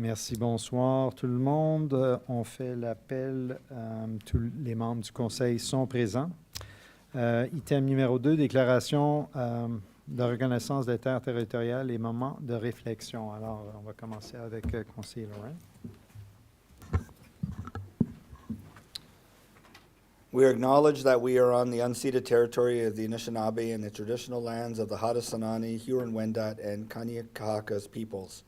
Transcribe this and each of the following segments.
Merci, bonsoir tout le monde. On fait l'appel. Tous les membres du Conseil sont présents. Item numéro 2, déclaration de reconnaissance des terres territoriales et moment de réflexion. Alors, on va commencer avec conseiller Laurent. We acknowledge that we are on the unceded territory of the Anishinaabe and the traditional lands of the Haudenosaunee, Huron-Wendat, and Kanien'kehá:ka peoples.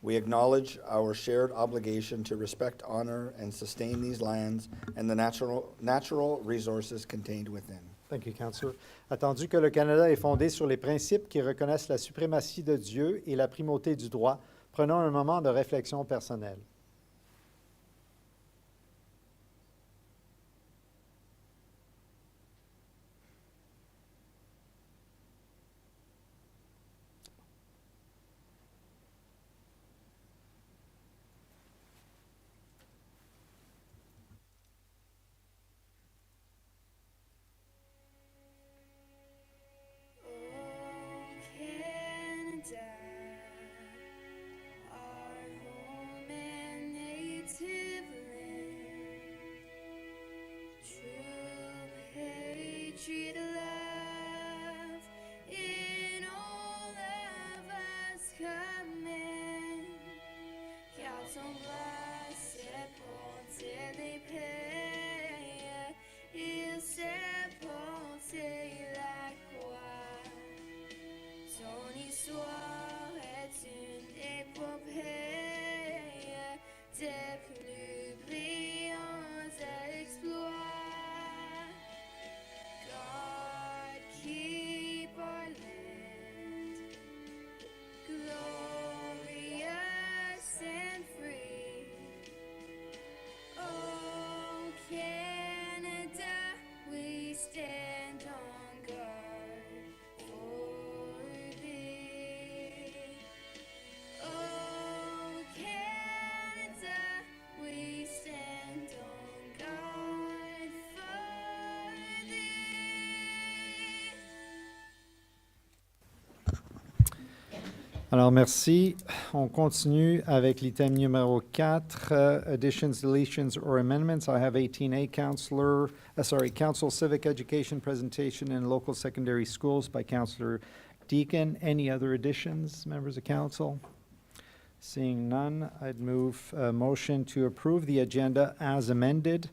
We acknowledge our shared obligation to respect, honor, and sustain these lands and the natural resources contained within. Thank you, Councillor. Attendu que le Canada est fondé sur les principes qui reconnaissent la suprématie de Dieu et la primauté du droit, prenons un moment de réflexion personnelle. Alors, merci. On continue avec l'item numéro 4, additions, deletions, or amendments. I have 18A, Council Civic Education Presentation in Local Secondary Schools by Councillor Deacon. Any other additions, members of Council? Seeing none, I'd move a motion to approve the agenda as amended.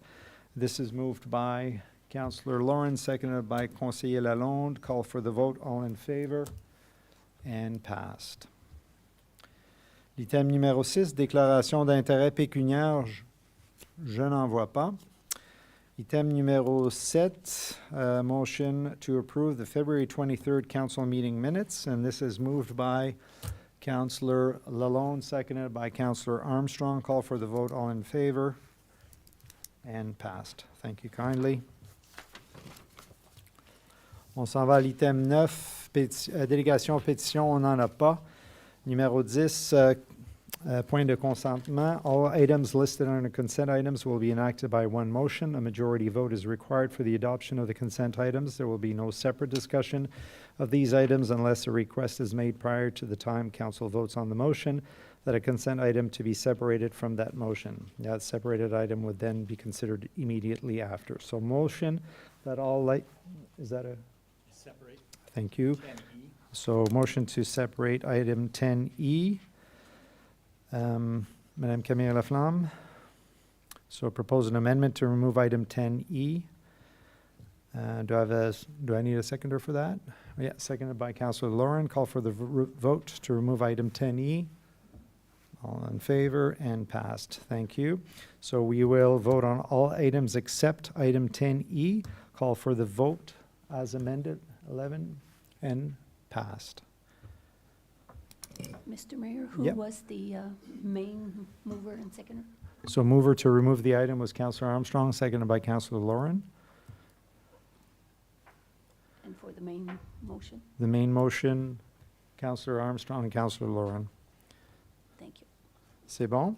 This is moved by Councillor Lawrence, seconded by Conseiller Lalonde. Call for the vote. All in favor? And passed. L'item numéro 6, déclaration d'intérêt pécuniaire, je n'en vois pas. Item numéro 7, motion to approve the February 23rd council meeting minutes, and this is moved by Councillor Lalonde, seconded by Councillor Armstrong. Call for the vote. All in favor? And passed. Thank you kindly. On s'en va à l'item 9, délégation pétition, on n'en a pas. Numéro 10, point de consentement. All items listed under consent items will be enacted by one motion. A majority vote is required for the adoption of the consent items. There will be no separate discussion of these items unless a request is made prior to the time council votes on the motion that a consent item to be separated from that motion. That separated item would then be considered immediately after. So motion that all is that a separate? Thank you. 10E. So motion to separate item 10E. Madame Camille Laflamme. So propose an amendment to remove item 10E. Do I need a seconder for that? Yeah, seconded by Councillor Lauren. Call for the vote to remove item 10E. All in favor and passed. Thank you. So we will vote on all items except item 10E. Call for the vote as amended, 11, and passed. Mr. Mayor, who was the main mover and seconder? So mover to remove the item was Councillor Armstrong, seconded by Councillor Lauren. And for the main motion? The main motion, Councillor Armstrong and Councillor Lauren. Thank you. C'est bon?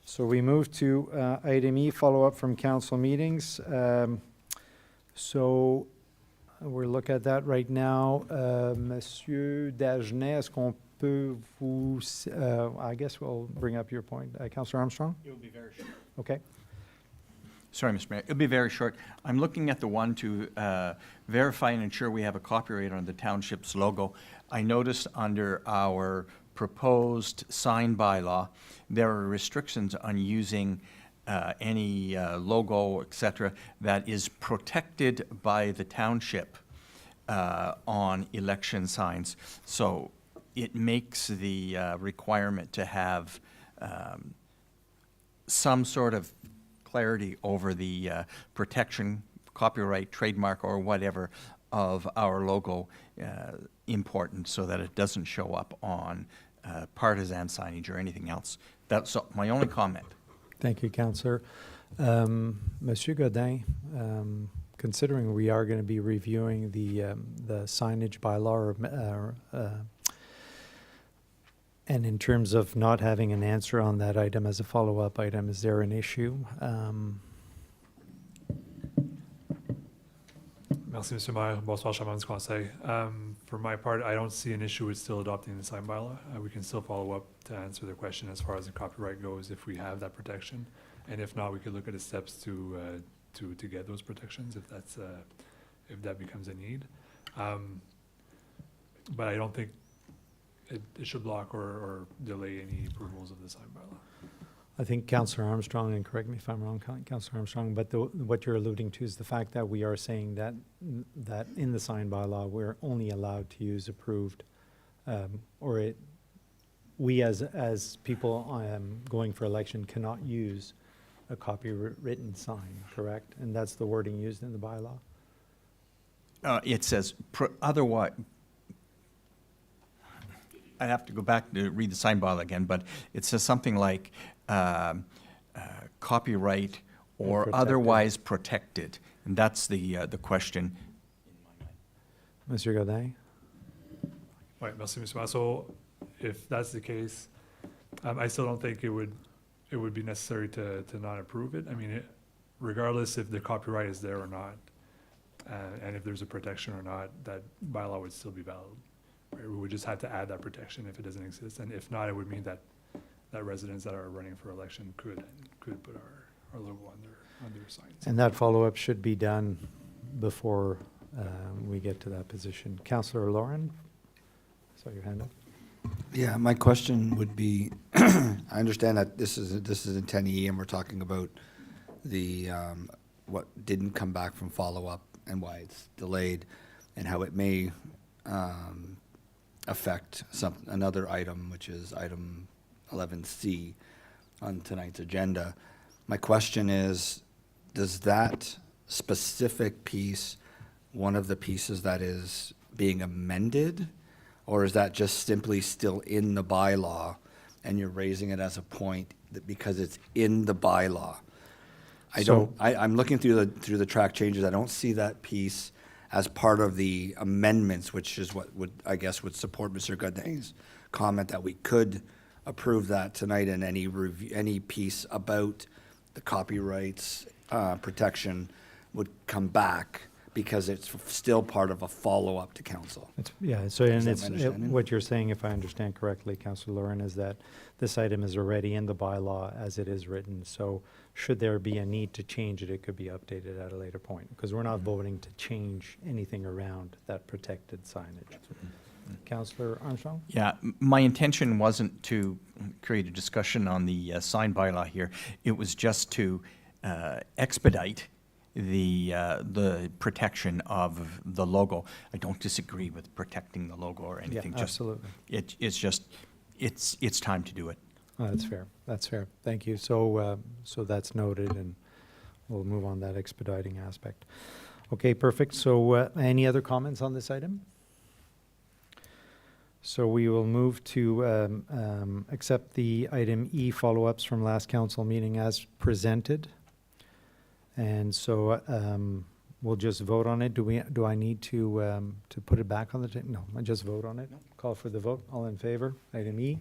So we move to item E, follow-up from council meetings. So we'll look at that right now. Monsieur Dagenet, est-ce qu'on peut vous, I guess we'll bring up your point. Councillor Armstrong? It will be very short. Okay. Sorry, Mr. Mayor. It'll be very short. I'm looking at the one to verify and ensure we have a copyright on the township's logo. I noticed under our proposed sign bylaw, there are restrictions on using any logo, et cetera, that is protected by the township on election signs. So it makes the requirement to have some sort of clarity over the protection, copyright, trademark, or whatever of our logo important so that it doesn't show up on partisan signage or anything else. That's my only comment. Thank you, Councillor. Monsieur Godin, considering we are going to be reviewing the signage bylaw, and in terms of not having an answer on that item as a follow-up item, is there an issue? Merci, Monsieur Maire. Bonsoir, Chairman du Conseil. For my part, I don't see an issue with still adopting the sign bylaw. We can still follow up to answer the question as far as the copyright goes if we have that protection. And if not, we could look at the steps to get those protections if that's if that becomes a need. But I don't think it should block or delay any approvals of the sign bylaw. I think Councillor Armstrong, and correct me if I'm wrong, Councillor Armstrong, but what you're alluding to is the fact that we are saying that in the sign bylaw, we're only allowed to use approved, we as people going for election cannot use a copywritten sign, correct? And that's the wording used in the bylaw? It says otherwise. I have to go back to read the sign bylaw again, but it says something like copyright or protected. otherwise protected, and that's the question. Monsieur Godin? Right, merci, Monsieur Maire. So if that's the case, I still don't think it would be necessary to not approve it. I mean, regardless if the copyright is there or not, and if there's a protection or not, that bylaw would still be valid. Right? We would just have to add that protection if it doesn't exist, and if not, it would mean that residents that are running for election could put our logo on their signs. And that follow-up should be done before we get to that position. Councillor Lauren? Saw your hand up. Yeah, my question would be, I understand that this is in 10E and we're talking about the, what didn't come back from follow-up and why it's delayed and how it may affect another item, which is item 11C on tonight's agenda. My question is, does that specific piece, one of the pieces that is being amended, or is that just simply still in the bylaw and you're raising it as a point because it's in the bylaw? I'm looking through the track changes. I don't see that piece as part of the amendments, which is what would support Mr. Godin's comment that we could approve that tonight, and any piece about the copyrights protection would come back because it's still part of a follow-up to council. Yeah, so Is and that it's my understanding? what you're saying, if I understand correctly, Councillor Lauren, is that this item is already in the bylaw as it is written. So should there be a need to change it, it could be updated at a later point, because we're not voting to change anything around that protected signage. Councillor Armstrong? Yeah, my intention wasn't to create a discussion on the sign bylaw here. It was just to expedite the protection of the logo. I don't disagree with protecting the logo or anything. Yeah, absolutely. It's just, it's time to do it. Oh, that's fair. That's fair. Thank you. So that's noted, and we'll move on that expediting aspect. Okay, perfect. So any other comments on this item? So we will move to accept the item E follow-ups from last council meeting as presented. And so we'll just vote on it. Do I need to put it back on the table? No, I just vote on it. Call for the vote. All in favor? Item E.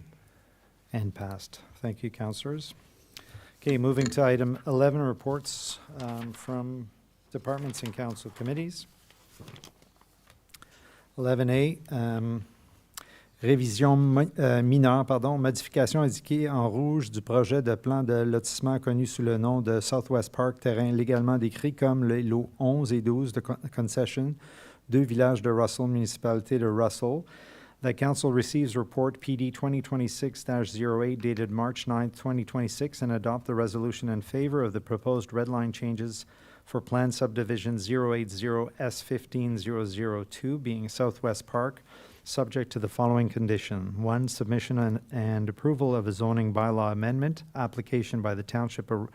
And passed. Thank you, councillors. Okay, moving to item 11, reports from departments and council committees. 11A, révision mineure, modification indiquée en rouge du projet de plan de lotissement connu sous le nom de Southwest Park, terrain légalement décrit comme les lots 11 et 12 de concession, 2 villages de Russell, municipalité de Russell. The council receives report PD 2026-08 dated March 9, 2026, and adopt the resolution in favor of the proposed red line changes for Plan Subdivision 080S15002, being Southwest Park, subject to the following condition. 1, submission and approval of a zoning bylaw amendment, application by the Township of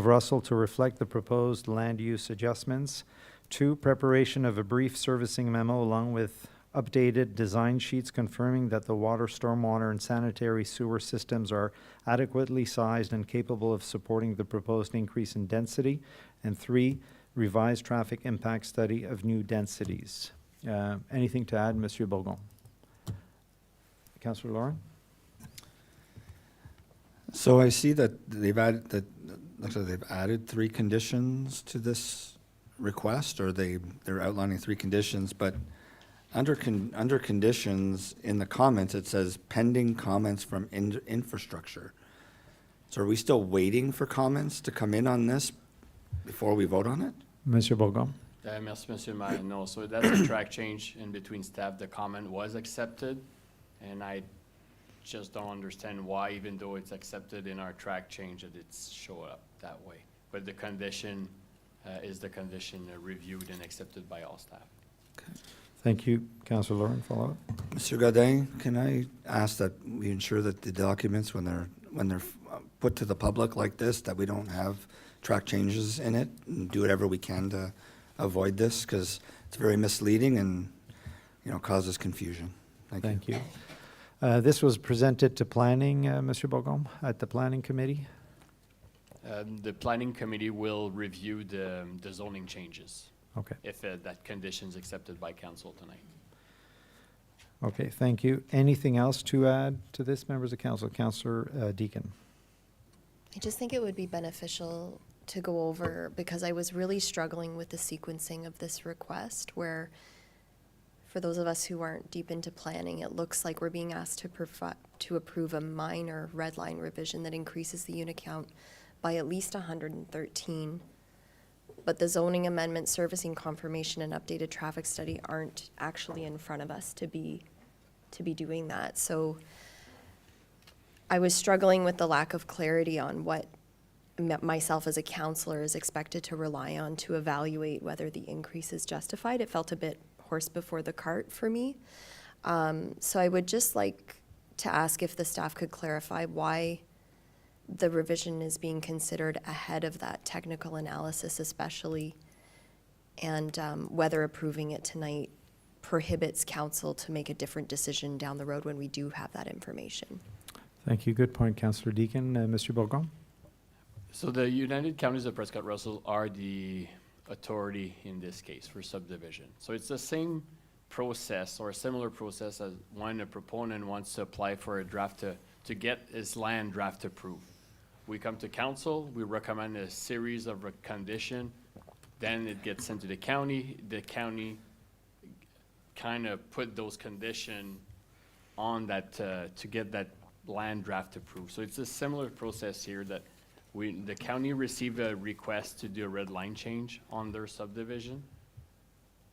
Russell to reflect the proposed land use adjustments. 2, preparation of a brief servicing memo along with updated design sheets confirming that the water, stormwater, and sanitary sewer systems are adequately sized and capable of supporting the proposed increase in density. And 3, revised traffic impact study of new densities. Anything to add, Monsieur Bourgon? Councillor Lauren? So I see that looks like they've added 3 conditions to this request, or they're outlining 3 conditions, but under conditions in the comments, it says pending comments from infrastructure. So are we still waiting for comments to come in on this before we vote on it? Monsieur Bourgon? Merci, Monsieur le Maire. No, so that's a track change in between staff. The comment was accepted, and I just don't understand why, even though it's accepted in our track change, that it's show up that way. But the condition is the condition reviewed and accepted by all staff. Okay. Thank you. Councillor Lauren, follow up. Monsieur Godin, can I ask that we ensure that the documents, when they're put to the public like this, that we don't have track changes in it, and do whatever we can to avoid this, because it's very misleading and, causes confusion. Thank you. Thank you. This was presented to planning, Monsieur Bourgon, at the planning committee. The planning committee will review the zoning changes Okay. if that condition is accepted by council tonight. Okay, thank you. Anything else to add to this, members of council? Councillor Deacon. I just think it would be beneficial to go over, because I was really struggling with the sequencing of this request, where for those of us who aren't deep into planning, it looks like we're being asked to approve a minor red line revision that increases the unit count by at least 113. But the zoning amendment, servicing confirmation, and updated traffic study aren't actually in front of us to be doing that. So I was struggling with the lack of clarity on what myself as a counselor is expected to rely on to evaluate whether the increase is justified. It felt a bit horse before the cart for me. So I would just like to ask if the staff could clarify why the revision is being considered ahead of that technical analysis especially, and whether approving it tonight prohibits council to make a different decision down the road when we do have that information. Thank you. Good point, Councillor Deacon. Monsieur Bourgon? So the United Counties of Prescott-Russell are the authority in this case for subdivision. So it's the same process or a similar process as when a proponent wants to apply for a draft to get his land draft approved. We come to council, we recommend a series of condition, then it gets sent to the county kind of put those condition on that to get that land draft approved. So it's a similar process here that the county received a request to do a red line change on their subdivision.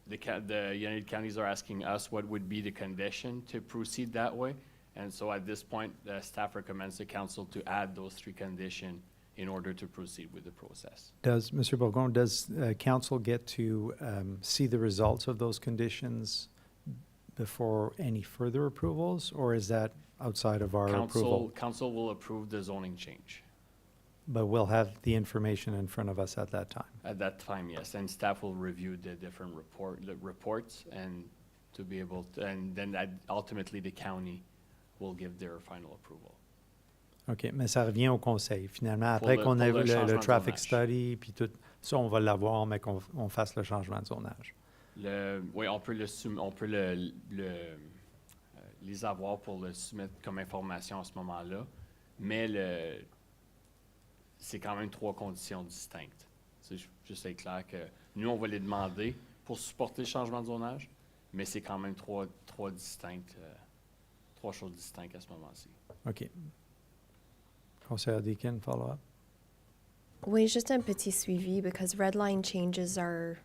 The United Counties are asking us what would be the condition to proceed that way. And so at this point, the staff recommends the council to add those 3 conditions in order to proceed with the process. Monsieur Bourgon, does council get to see the results of those conditions before any further approvals, or is that outside of our approval? Council will approve the zoning change. But we'll have the information in front of us at that time. At that time, yes, and staff will review the different reports and to be able to, and then ultimately the county will give their final approval. OK, mais ça revient au conseil. Finalement, après qu'on ait vu le traffic study, puis tout ça, on va l'avoir, mais qu'on fasse le changement de zonage. Oui, on peut les avoir pour le soumettre comme information à ce moment-là, mais c'est quand même 3 conditions distinctes. C'est juste être clair que nous, on va les demander pour supporter le changement de zonage, Mais c'est quand même trois distinctes, trois choses distinctes à ce moment-ci. OK. Conseiller Deakin, follow-up? Oui, juste un petit suivi, because red line changes are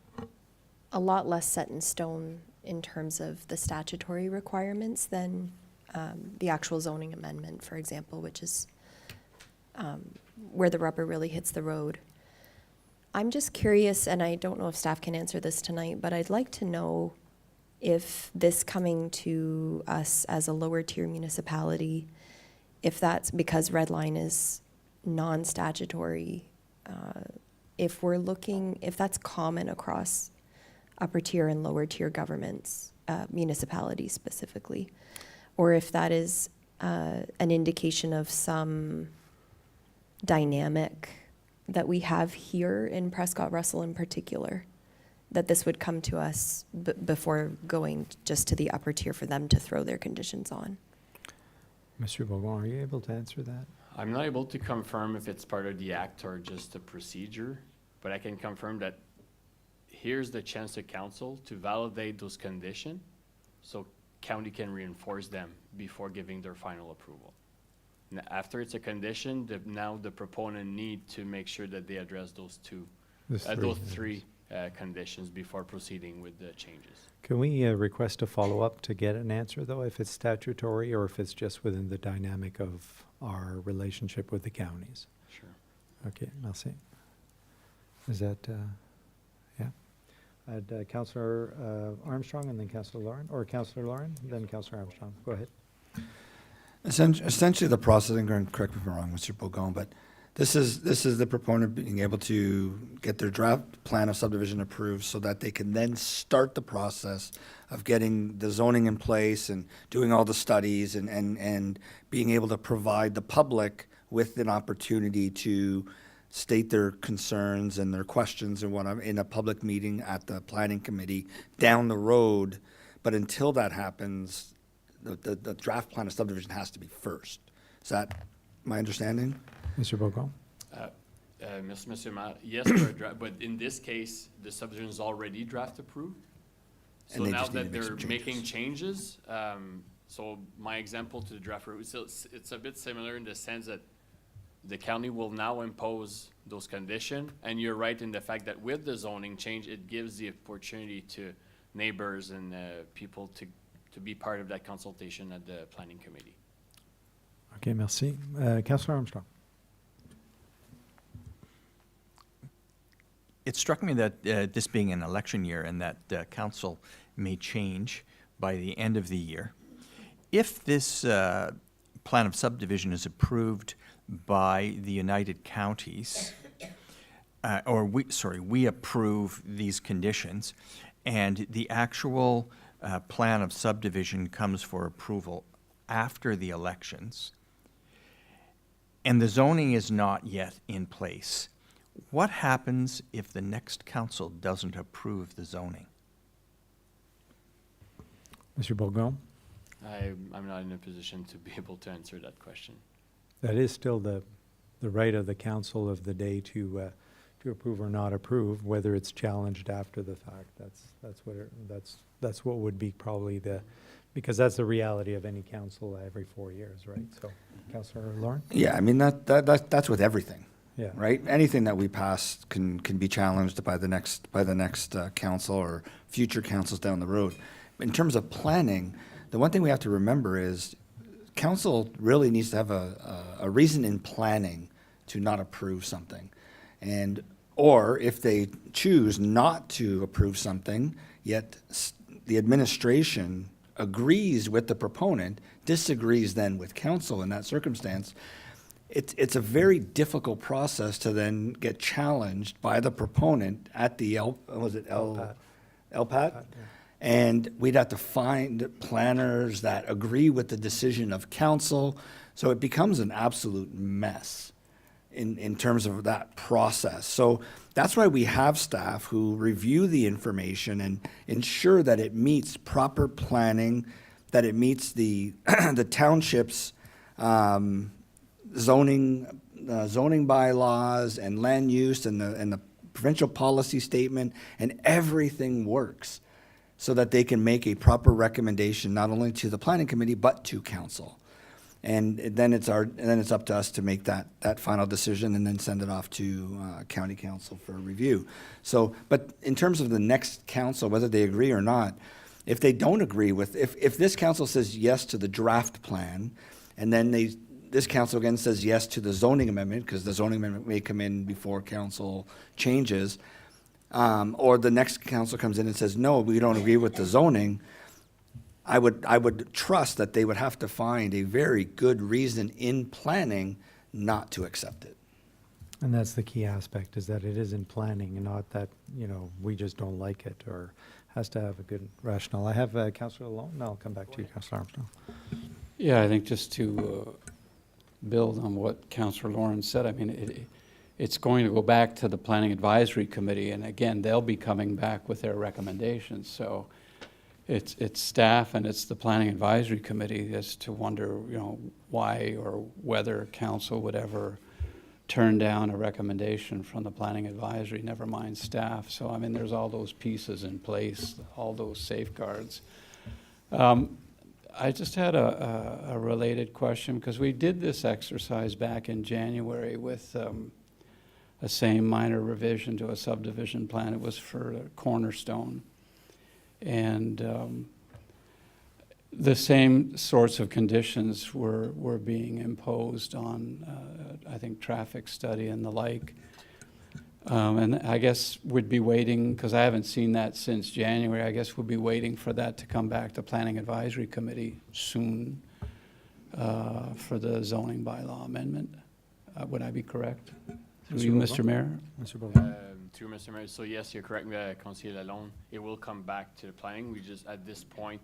a lot less set in stone in terms of the statutory requirements than the actual zoning amendment, for example, which is where the rubber really hits the road. I'm just curious, and I don't know if staff can answer this tonight, but I'd like to know if this coming to us as a lower tier municipality, if that's because red line is non-statutory, if we're looking, if that's common across upper tier and lower tier governments, municipalities specifically, or if that is an indication of some dynamic that we have here in Prescott Russell in particular, that this would come to us before going just to the upper tier for them to throw their conditions on. Monsieur Bourgon, are you able to answer that? I'm not able to confirm if it's part of the act or just a procedure, but I can confirm that here's the chance to council to validate those conditions so county can reinforce them before giving their final approval. Now, after it's a condition, now the proponent need to make sure that they address those those three conditions before proceeding with the changes. Can we request a follow-up to get an answer, though, if it's statutory or if it's just within the dynamic of our relationship with the counties? Sure. Okay, merci. Is that, yeah? Councillor Armstrong and then Councillor Lauren, or Councillor Lauren, then Councillor Armstrong. Go ahead. Essentially, the process, and correct me if I'm wrong, Mr. Bogon, but this is the proponent being able to get their draft plan of subdivision approved so that they can then start the process of getting the zoning in place and doing all the studies and being able to provide the public with an opportunity to state their concerns and their questions and whatnot in a public meeting at the planning committee down the road. But until that happens, the draft plan of subdivision has to be first. Is that my understanding? Mr. Bogon? Mr. Mayor, yes, for a draft, but in this case, the subdivision is already draft approved. So And they now just need that to make they're some making changes. changes, so my example to the draft, it's a bit similar in the sense that the county will now impose those conditions, and you're right in the fact that with the zoning change, it gives the opportunity to neighbors and people to be part of that consultation at the planning committee. Okay, merci. Councillor Armstrong? It struck me that this being an election year and that council may change by the end of the year. If this plan of subdivision is approved by the United Counties, we approve these conditions, and the actual plan of subdivision comes for approval after the elections, and the zoning is not yet in place, what happens if the next council doesn't approve the zoning? Mr. Bourgon? I'm not in a position to be able to answer that question. That is still the right of the council of the day to approve or not approve, whether it's challenged after the fact. That's what would be probably because that's the reality of any council every 4 years, right? So, Councillor Lauren? Yeah, I mean, that's with everything. Yeah. Right? Anything that we pass can be challenged by the next council or future councils down the road. In terms of planning, the one thing we have to remember is council really needs to have a reason in planning to not approve something. Or if they choose not to approve something, yet the administration agrees with the proponent, disagrees then with council in that circumstance, it's a very difficult process to then get challenged by the proponent at the LPAT? Yeah. And we'd have to find planners that agree with the decision of council. So it becomes an absolute mess in terms of that process. So that's why we have staff who review the information and ensure that it meets proper planning, that it meets the the township's zoning bylaws and land use and the provincial policy statement, and everything works. so that they can make a proper recommendation, not only to the planning committee, but to council. And then it's up to us to make that final decision and then send it off to county council for review. So, but in terms of the next council, whether they agree or not, if they don't agree with, if this council says yes to the draft plan, and then this council again says yes to the zoning amendment, because the zoning amendment may come in before council changes, or the next council comes in and says, no, we don't agree with the zoning, I would trust that they would have to find a very good reason in planning not to accept it. And that's the key aspect, is that it is in planning and not that, we just don't like it, or has to have a good rationale. I have Councillor Malone. No, I'll come back to you, Councillor Armstrong. Yeah, I think just to build on what Councillor Lawrence said, I mean, it's going to go back to the Planning Advisory Committee, and again, they'll be coming back with their recommendations. So it's staff and it's the Planning Advisory Committee as to wonder, why or whether council would ever turn down a recommendation from the Planning Advisory, never mind staff. So, I mean, there's all those pieces in place, all those safeguards. I just had a related question, because we did this exercise back in January with a same minor revision to a subdivision plan. It was for Cornerstone. And the same sorts of conditions were being imposed on, I think, traffic study and the like. And I guess we'd be waiting, because I haven't seen that since January, I guess we'll be waiting for that to come back to Planning Advisory Committee soon for the zoning bylaw amendment. Would I be correct? Through you, Mr. Mayor? Mr. Bourgeois. Through Mr. Mayor, so yes, you're correct, Councillor Lalonde. It will come back to the planning. We just, at this point,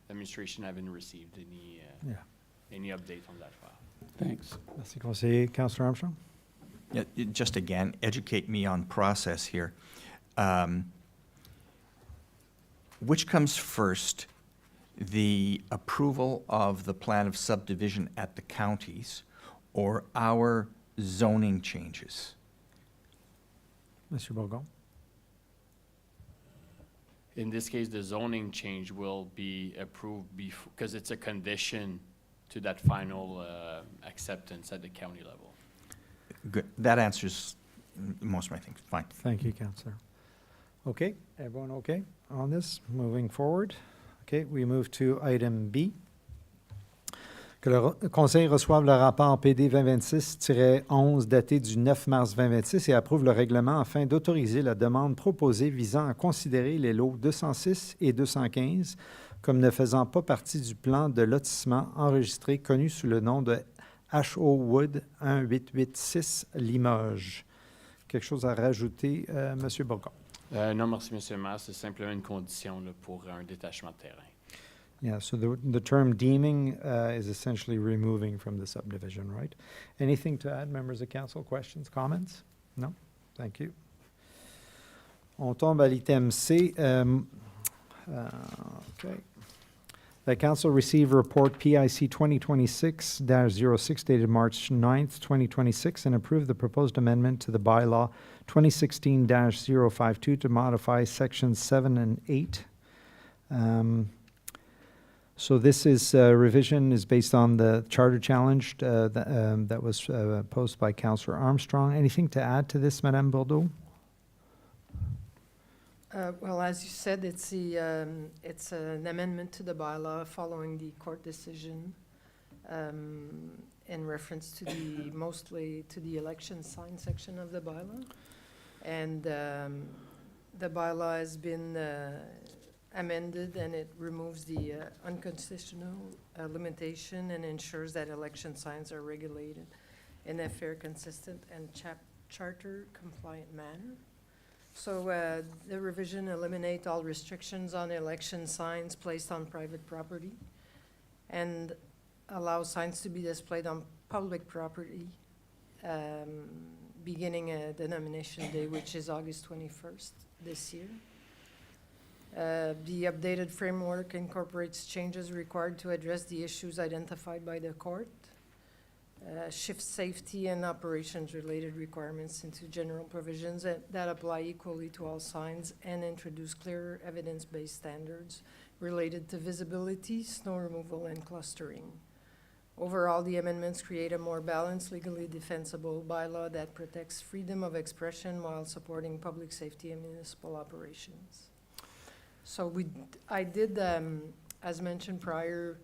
administration haven't received any update on that file. Thanks. Merci, Conseiller. Councillor Armstrong? Yeah, just again, educate me on process here. Which comes first, the approval of the plan of subdivision at the counties or our zoning changes? Mr. Bourgon? In this case, the zoning change will be approved before, because it's a condition to that final acceptance at the county level. Good. That answers most of my things. Fine. Thank you, Councillor. Okay, everyone okay on this? Moving forward. Okay, we move to item B. Que le Conseil reçoive le rapport PD 2026-11 daté du 9 mars 2026 et approuve le règlement afin d'autoriser la demande proposée visant à considérer les lots 206 et 215 comme ne faisant pas partie du plan de lotissement enregistré connu sous le nom de H.O. Wood 1886 Limoges. Quelque chose à rajouter, M. Bourgon? Non, merci, M. le maire. C'est simplement une condition là, pour un détachement de terrain. Yeah, so the term deeming is essentially removing from the subdivision, right? Anything to add, members of council? Questions, comments? No? Thank you. On tombe à l'item C. Okay. The council received report PIC 2026-06 dated March 9th, 2026 and approved the proposed amendment to the bylaw 2016-052 to modify sections 7 and 8. So this is revision is based on the charter challenge that was posed by Councillor Armstrong. Anything to add to this, Madame Bordeaux? Well, as you said, it's an amendment to the bylaw following the court decision in reference to mostly to the election sign section of the bylaw. And the bylaw has been amended, and it removes the unconstitutional limitation and ensures that election signs are regulated in a fair, consistent, and charter compliant manner. So the revision eliminates all restrictions on election signs placed on private property and allows signs to be displayed on public property beginning the nomination day, which is August 21st this year. The updated framework incorporates changes required to address the issues identified by the court. shift safety and operations-related requirements into general provisions that apply equally to all signs, and introduce clear evidence-based standards related to visibility, snow removal, and clustering. Overall, the amendments create a more balanced, legally defensible bylaw that protects freedom of expression while supporting public safety and municipal operations. So I did, as mentioned prior,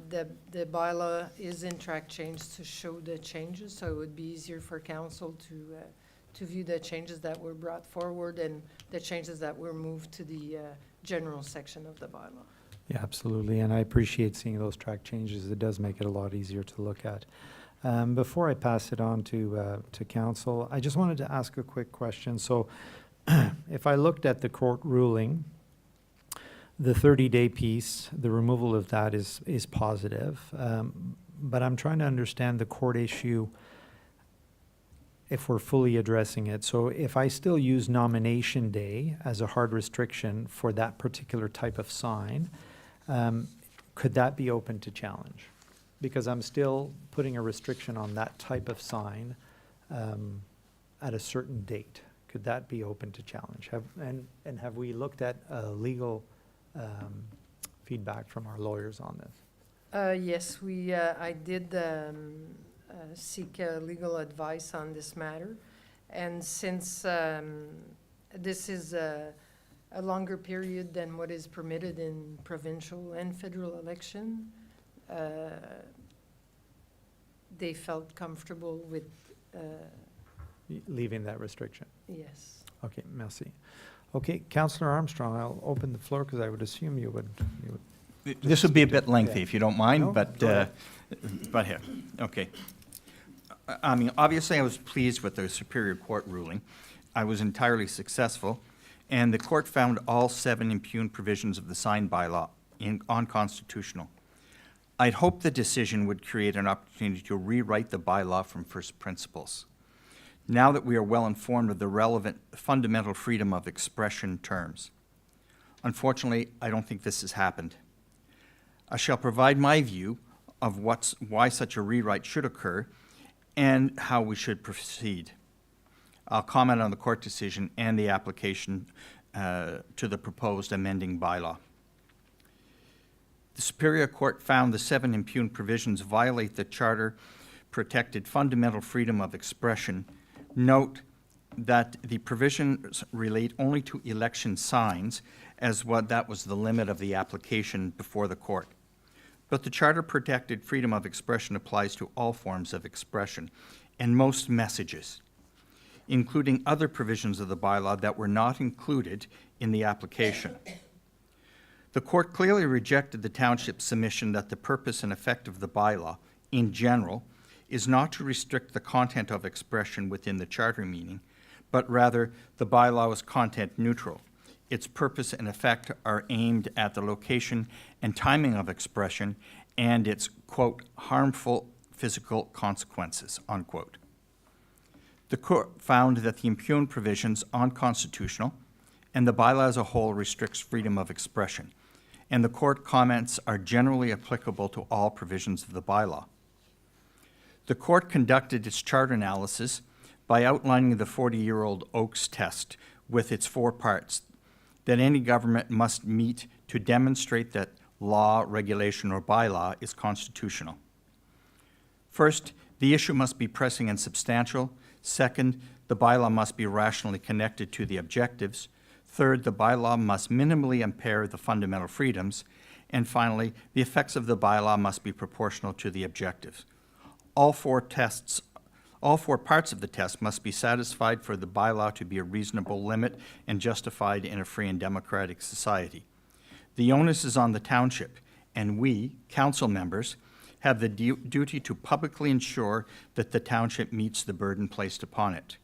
the bylaw is in track change to show the changes, so it would be easier for council to view the changes that were brought forward and the changes that were moved to the general section of the bylaw. Yeah, absolutely, and I appreciate seeing those track changes. It does make it a lot easier to look at. Before I pass it on to council, I just wanted to ask a quick question. So if I looked at the court ruling, the 30-day piece, the removal of that is positive, but I'm trying to understand the court issue if we're fully addressing it. So if I still use nomination day as a hard restriction for that particular type of sign, could that be open to challenge? Because I'm still putting a restriction on that type of sign at a certain date. Could that be open to challenge? Have we looked at legal feedback from our lawyers on this? Yes, I did seek legal advice on this matter. And since this is a longer period than what is permitted in provincial and federal election, they felt comfortable with, Leaving that restriction? yes. Okay, merci. Okay, Councillor Armstrong, I'll open the floor because I would assume you would. This would be a bit lengthy, Yeah. if you don't mind, No, but, go ahead. but here, okay. I mean, obviously, I was pleased with the Superior Court ruling. I was entirely successful, and the court found all 7 impugned provisions of the sign bylaw unconstitutional. I'd hoped the decision would create an opportunity to rewrite the bylaw from first principles. Now that we are well informed of the relevant fundamental freedom of expression terms. Unfortunately, I don't think this has happened. I shall provide my view of why such a rewrite should occur and how we should proceed. I'll comment on the court decision and the application to the proposed amending bylaw. The Superior Court found the 7 impugned provisions violate the Charter-protected fundamental freedom of expression. Note that the provisions relate only to election signs, as that was the limit of the application before the court. But the Charter-protected freedom of expression applies to all forms of expression and most messages, including other provisions of the bylaw that were not included in the application. The court clearly rejected the township's submission that the purpose and effect of the bylaw, in general, is not to restrict the content of expression within the charter meaning, but rather the bylaw is content neutral. Its purpose and effect are aimed at the location and timing of expression and its, quote, harmful physical consequences, unquote. The court found that the impugned provisions unconstitutional and the bylaw as a whole restricts freedom of expression, and the court comments are generally applicable to all provisions of the bylaw. The court conducted its charter analysis by outlining the 40-year-old Oakes test with its 4 parts that any government must meet to demonstrate that law, regulation, or bylaw is constitutional. First, the issue must be pressing and substantial. Second, the bylaw must be rationally connected to the objectives. Third, the bylaw must minimally impair the fundamental freedoms. And finally, the effects of the bylaw must be proportional to the objectives. All 4 parts of the test must be satisfied for the bylaw to be a reasonable limit and justified in a free and democratic society. The onus is on the township, and we, council members, have the duty to publicly ensure that the township meets the burden placed upon it.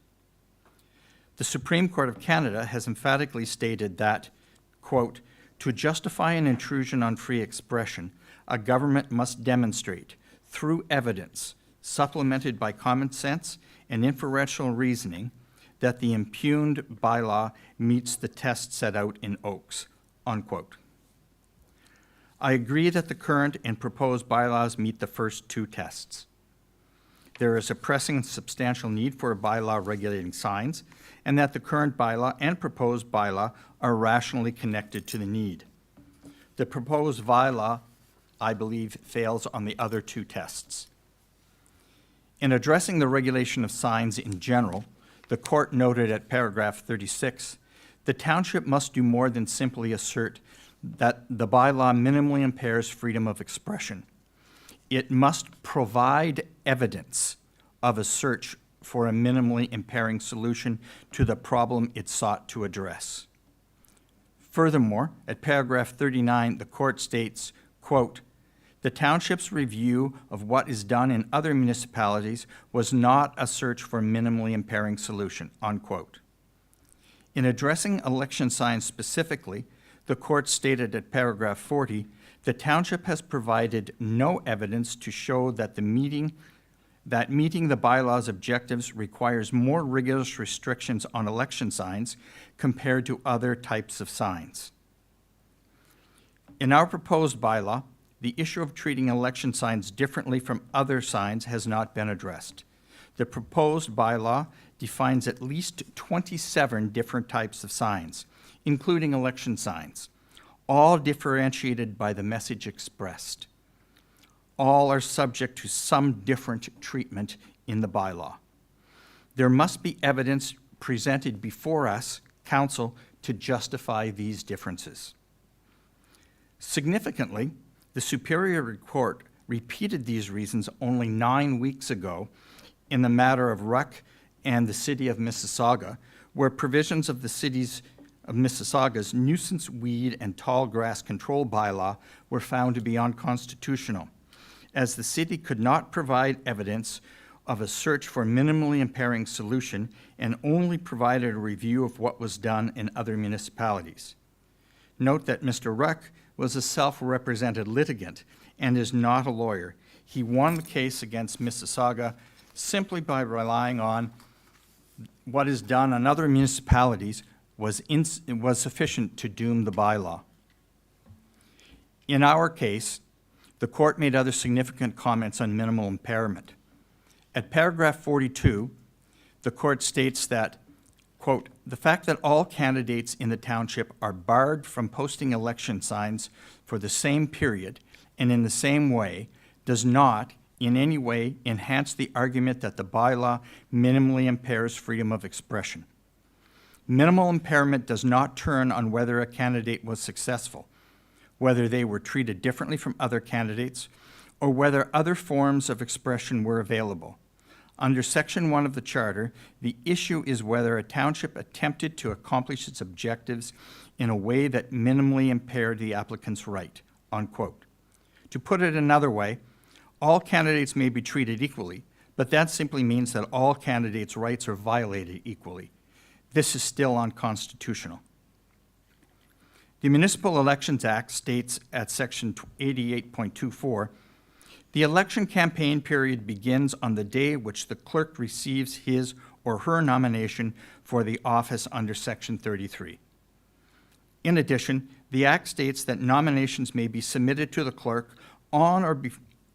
The Supreme Court of Canada has emphatically stated that, quote, to justify an intrusion on free expression, a government must demonstrate through evidence supplemented by common sense and inferential reasoning that the impugned bylaw meets the test set out in Oakes, unquote. I agree that the current and proposed bylaws meet the first 2 tests. there is a pressing and substantial need for a bylaw regulating signs, and that the current bylaw and proposed bylaw are rationally connected to the need. The proposed bylaw, I believe, fails on the other two tests. In addressing the regulation of signs in general, the court noted at paragraph 36, the township must do more than simply assert that the bylaw minimally impairs freedom of expression. It must provide evidence of a search for a minimally impairing solution to the problem it sought to address. Furthermore, at paragraph 39, the court states, quote, the township's review of what is done in other municipalities was not a search for a minimally impairing solution, unquote. In addressing election signs specifically, the court stated at paragraph 40, the township has provided no evidence to show that meeting the bylaw's objectives requires more rigorous restrictions on election signs compared to other types of signs. In our proposed bylaw, the issue of treating election signs differently from other signs has not been addressed. The proposed bylaw defines at least 27 different types of signs, including election signs, all differentiated by the message expressed. All are subject to some different treatment in the bylaw. There must be evidence presented before us, council, to justify these differences. Significantly, the Superior Court repeated these reasons only 9 weeks ago in the matter of Ruck and the City of Mississauga, where provisions of the City's of Mississauga's nuisance weed and tall grass control bylaw were found to be unconstitutional, as the city could not provide evidence of a search for minimally impairing solution and only provided a review of what was done in other municipalities. Note that Mr. Ruck was a self-represented litigant and is not a lawyer. He won the case against Mississauga simply by relying on what is done in other municipalities was sufficient to doom the bylaw. In our case, the court made other significant comments on minimal impairment. At paragraph 42, the court states that, quote, the fact that all candidates in the township are barred from posting election signs for the same period and in the same way does not in any way enhance the argument that the bylaw minimally impairs freedom of expression. Minimal impairment does not turn on whether a candidate was successful, whether they were treated differently from other candidates, or whether other forms of expression were available. Under Section 1 of the Charter, the issue is whether a township attempted to accomplish its objectives in a way that minimally impaired the applicant's right, unquote. To put it another way, all candidates may be treated equally, but that simply means that all candidates' rights are violated equally. This is still unconstitutional. The Municipal Elections Act states at Section 88.24, the election campaign period begins on the day which the clerk receives his or her nomination for the office under Section 33. In addition, the Act states that nominations may be submitted to the clerk on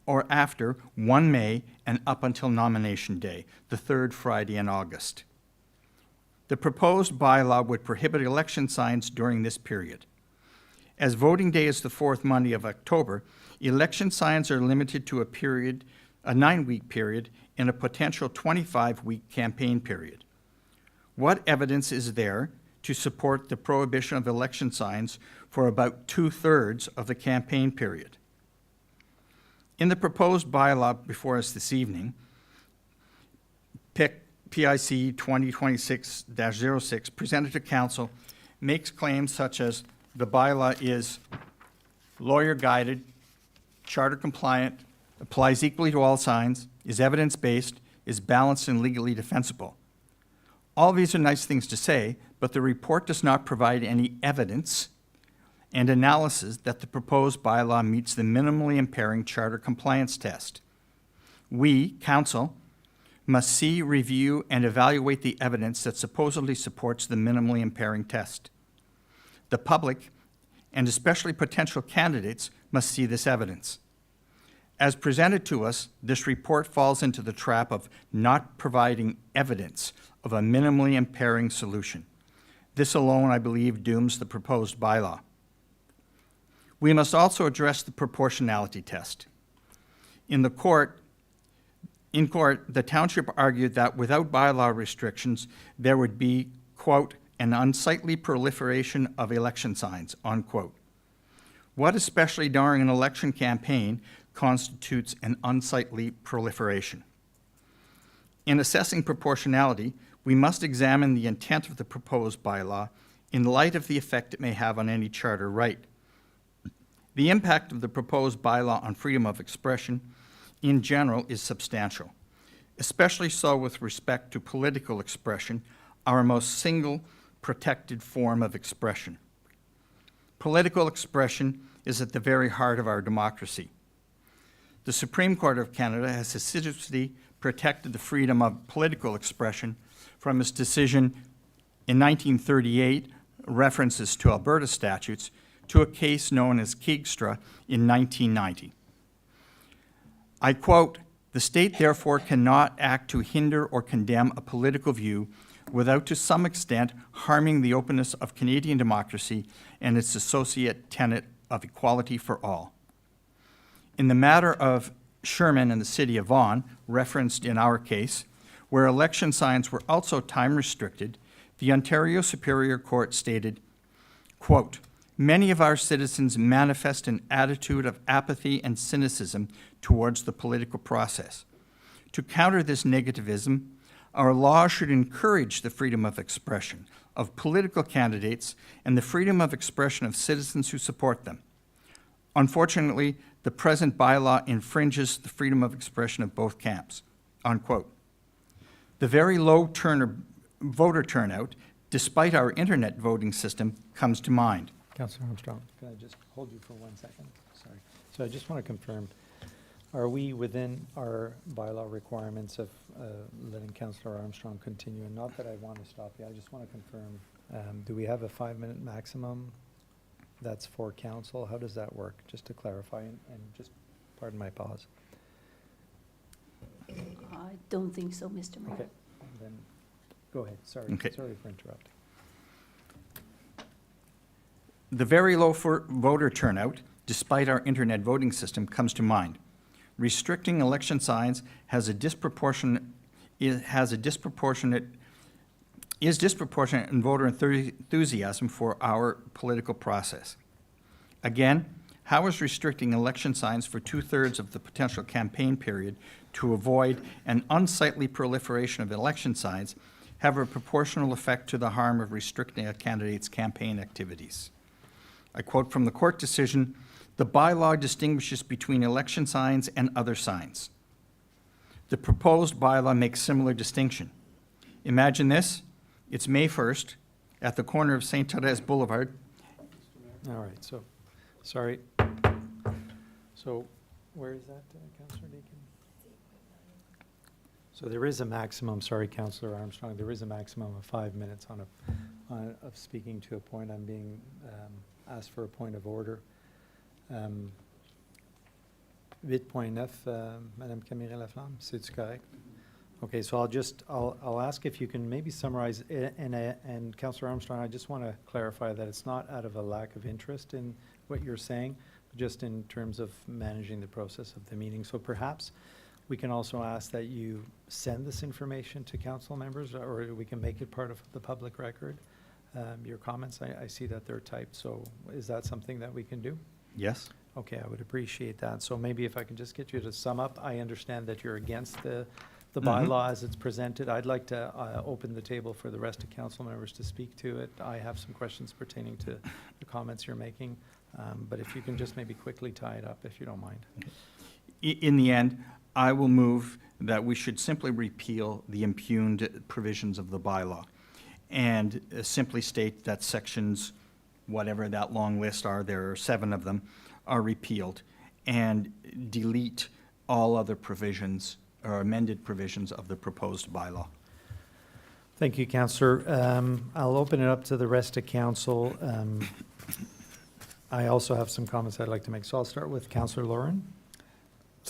or after 1 May and up until nomination day, the third Friday in August. The proposed bylaw would prohibit election signs during this period. As voting day is the fourth Monday of October, election signs are limited to a 9-week period in a potential 25-week campaign period. What evidence is there to support the prohibition of election signs for about 2/3 of the campaign period? In the proposed bylaw before us this evening, PIC 2026-06 presented to council makes claims such as the bylaw is lawyer-guided, charter-compliant, applies equally to all signs, is evidence-based, is balanced and legally defensible. All these are nice things to say, but the report does not provide any evidence and analysis that the proposed bylaw meets the minimally impairing charter compliance test. We, council, must see, review, and evaluate the evidence that supposedly supports the minimally impairing test. The public, and especially potential candidates, must see this evidence. As presented to us, this report falls into the trap of not providing evidence of a minimally impairing solution. This alone, I believe, dooms the proposed bylaw. We must also address the proportionality test. In court, the township argued that without bylaw restrictions, there would be, quote, an unsightly proliferation of election signs, unquote. What, especially during an election campaign, constitutes an unsightly proliferation? In assessing proportionality, we must examine the intent of the proposed bylaw in light of the effect it may have on any charter right. The impact of the proposed bylaw on freedom of expression in general is substantial, especially so with respect to political expression, our most single protected form of expression. Political expression is at the very heart of our democracy. The Supreme Court of Canada has assiduously protected the freedom of political expression from its decision in 1938, references to Alberta statutes, to a case known as Keegstra in 1990. I quote, "The state therefore cannot act to hinder or condemn a political view without to some extent harming the openness of Canadian democracy and its associate tenet of equality for all." In the matter of Sherman and the city of Vaughan, referenced in our case, where election signs were also time restricted, the Ontario Superior Court stated, quote, "Many of our citizens manifest an attitude of apathy and cynicism towards the political process. To counter this negativism, our law should encourage the freedom of expression of political candidates and the freedom of expression of citizens who support them. Unfortunately, the present bylaw infringes the freedom of expression of both camps," unquote. The very low voter turnout, despite our internet voting system, comes to mind. Councillor Armstrong, can I just hold you for 1 second? Sorry. So I just want to confirm, are we within our bylaw requirements of letting Councillor Armstrong continue? And not that I want to stop you, I just want to confirm, do we have a 5-minute maximum that's for council? How does that work? Just to clarify, and just pardon my pause. I don't think so, Mr. Mayor. Okay, then, go ahead, sorry, Okay. sorry for interrupting. The very low voter turnout, despite our internet voting system, comes to mind. Restricting election signs is disproportionate in voter enthusiasm for our political process. Again, how is restricting election signs for 2/3 of the potential campaign period to avoid an unsightly proliferation of election signs have a proportional effect to the harm of restricting a candidate's campaign activities? I quote from the court decision, "The bylaw distinguishes between election signs and other signs. The proposed bylaw makes similar distinction. Imagine this, it's May 1st, at the corner of St. Therese Boulevard." All right, so, sorry. So, where is that, Councillor Deakin? So there is a maximum, sorry, Councillor Armstrong, there is a maximum of 5 minutes of speaking to a point. I'm being asked for a point of order. 8.9, Madame Camille-Laflamme, c'est correct? Okay, so I'll ask if you can maybe summarize, and Councillor Armstrong, I just want to clarify that it's not out of a lack of interest in what you're saying, but just in terms of managing the process of the meeting. So perhaps we can also ask that you send this information to council members, or we can make it part of the public record. Your comments, I see that they're typed, so is that something that we can do? Yes? Okay, I would appreciate that. So maybe if I can just get you to sum up, I understand that you're against the bylaw as it's presented. I'd like to open the table for the rest of council members to speak to it. I have some questions pertaining to the comments you're making, but if you can just maybe quickly tie it up, if you don't mind. In the end, I will move that we should simply repeal the impugned provisions of the bylaw and simply state that sections, whatever that long list are, there are 7 of them, are repealed, and delete all other provisions or amended provisions of the proposed bylaw. Thank you, Councillor. I'll open it up to the rest of council. I also have some comments I'd like to make, so I'll start with Councillor Lauren.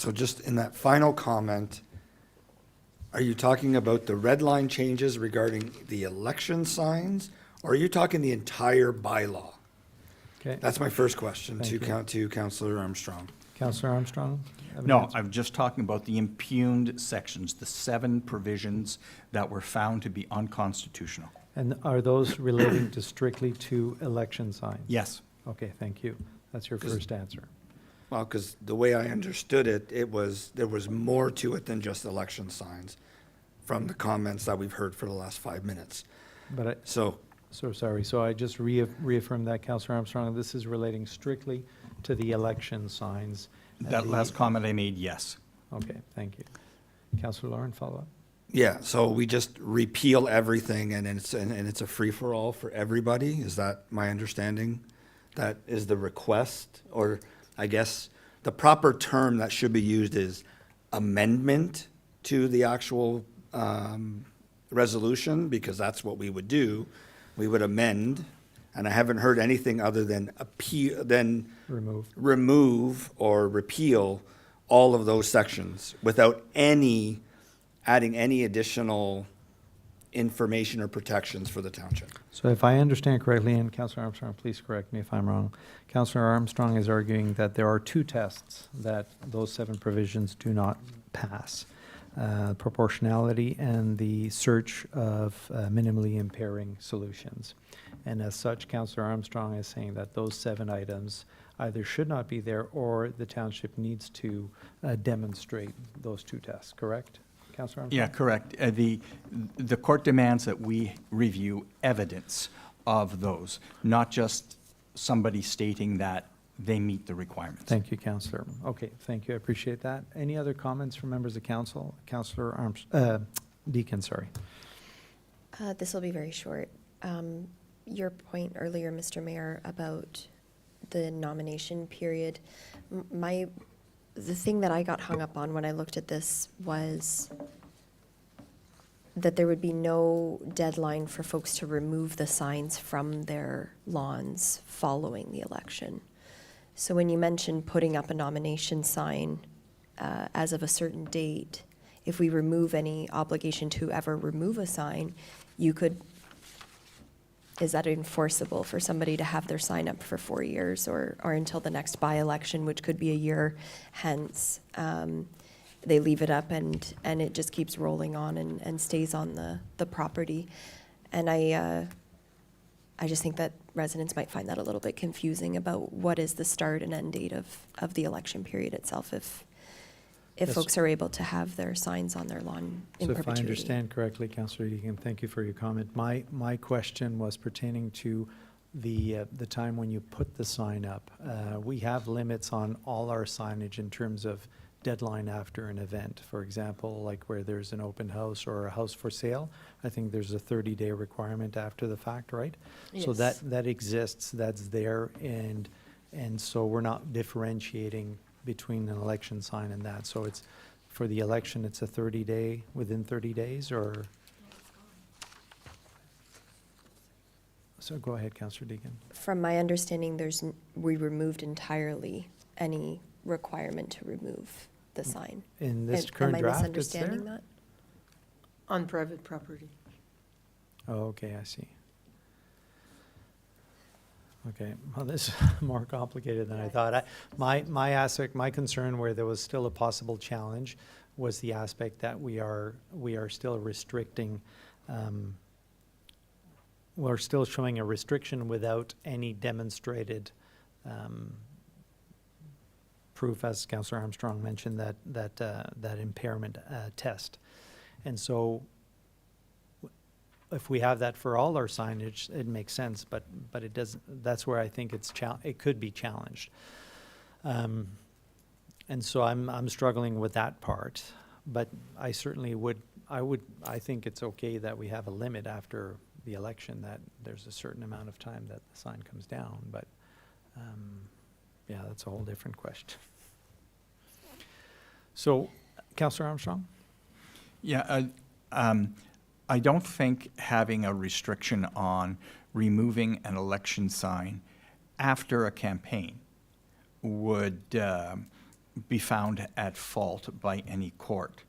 So just in that final comment, are you talking about the red line changes regarding the election signs, or are you talking the entire bylaw? Okay. That's my first question Thank you. to Councillor Armstrong. Councillor Armstrong? have an No, answer? I'm just talking about the impugned sections, the 7 provisions that were found to be unconstitutional. And are those relating to strictly to election signs? Yes. Okay, thank you. That's your first answer. Well, because the way I understood it, there was more to it than just election signs from the comments that we've heard for the last 5 minutes. But So, so sorry, so I just reaffirm that, Councillor Armstrong, this is relating strictly to the election signs. and That the- last comment I made, yes. Okay, thank you. Councillor Lauren, follow up? yeah, so we just repeal everything and it's a free-for-all for everybody? Is that my understanding? That is the request? Or I guess the proper term that should be used is amendment to the actual resolution, because that's what we would do. We would amend, and I haven't heard anything other than remove or repeal all of those sections without adding any additional information or protections for the township. So if I understand correctly, and Councillor Armstrong, please correct me if I'm wrong, Councillor Armstrong is arguing that there are 2 tests that those 7 provisions do not pass. Proportionality and the search of minimally impairing solutions. And as such, Councillor Armstrong is saying that those 7 items either should not be there or the township needs to demonstrate those 2 tests, correct? Councillor Armstrong? Yeah, correct. The court demands that we review evidence of those, not just somebody stating that they meet the requirements. Thank you, Councillor. Okay, thank you, I appreciate that. Any other comments from members of council? Councillor Deacon, sorry. This will be very short. Your point earlier, Mr. Mayor, about the nomination period, the thing that I got hung up on when I looked at this was that there would be no deadline for folks to remove the signs from their lawns following the election. So when you mentioned putting up a nomination sign as of a certain date, if we remove any obligation to ever remove a sign, is that enforceable for somebody to have their sign up for 4 years or until the next by-election, which could be a year hence? They leave it up and it just keeps rolling on and stays on the property. And I just think that residents might find that a little bit confusing about what is the start and end date of the election period itself if Yes. folks are able to have their signs on their lawn in So if I perpetuity. understand correctly, Councillor Deacon, thank you for your comment. My question was pertaining to the time when you put the sign up. We have limits on all our signage in terms of deadline after an event. For example, like where there's an open house or a house for sale, I think there's a 30-day requirement after the fact, right? So Yes. that exists, that's there, and so we're not differentiating between an election sign and that. So it's, for the election, it's a 30-day, within 30 days, or? So go ahead, Councillor Deacon. From my understanding, we removed entirely any requirement to remove the sign. In this Am current I draft, it's misunderstanding there? that? On private property. Oh, okay, I see. Okay, well, this is more complicated than I thought. My aspect, my concern where there was still a possible challenge was the aspect that we are still restricting, we're still showing a restriction without any demonstrated proof, as Councillor Armstrong mentioned, that impairment test. And so if we have that for all our signage, it makes sense, but it doesn't, that's where I think it could be challenged. And so I'm struggling with that part, but I certainly I think it's okay that we have a limit after the election, that there's a certain amount of time that the sign comes down, but yeah, that's a whole different question. So, Councillor Armstrong? Yeah, I don't think having a restriction on removing an election sign after a campaign would be found at fault by any court.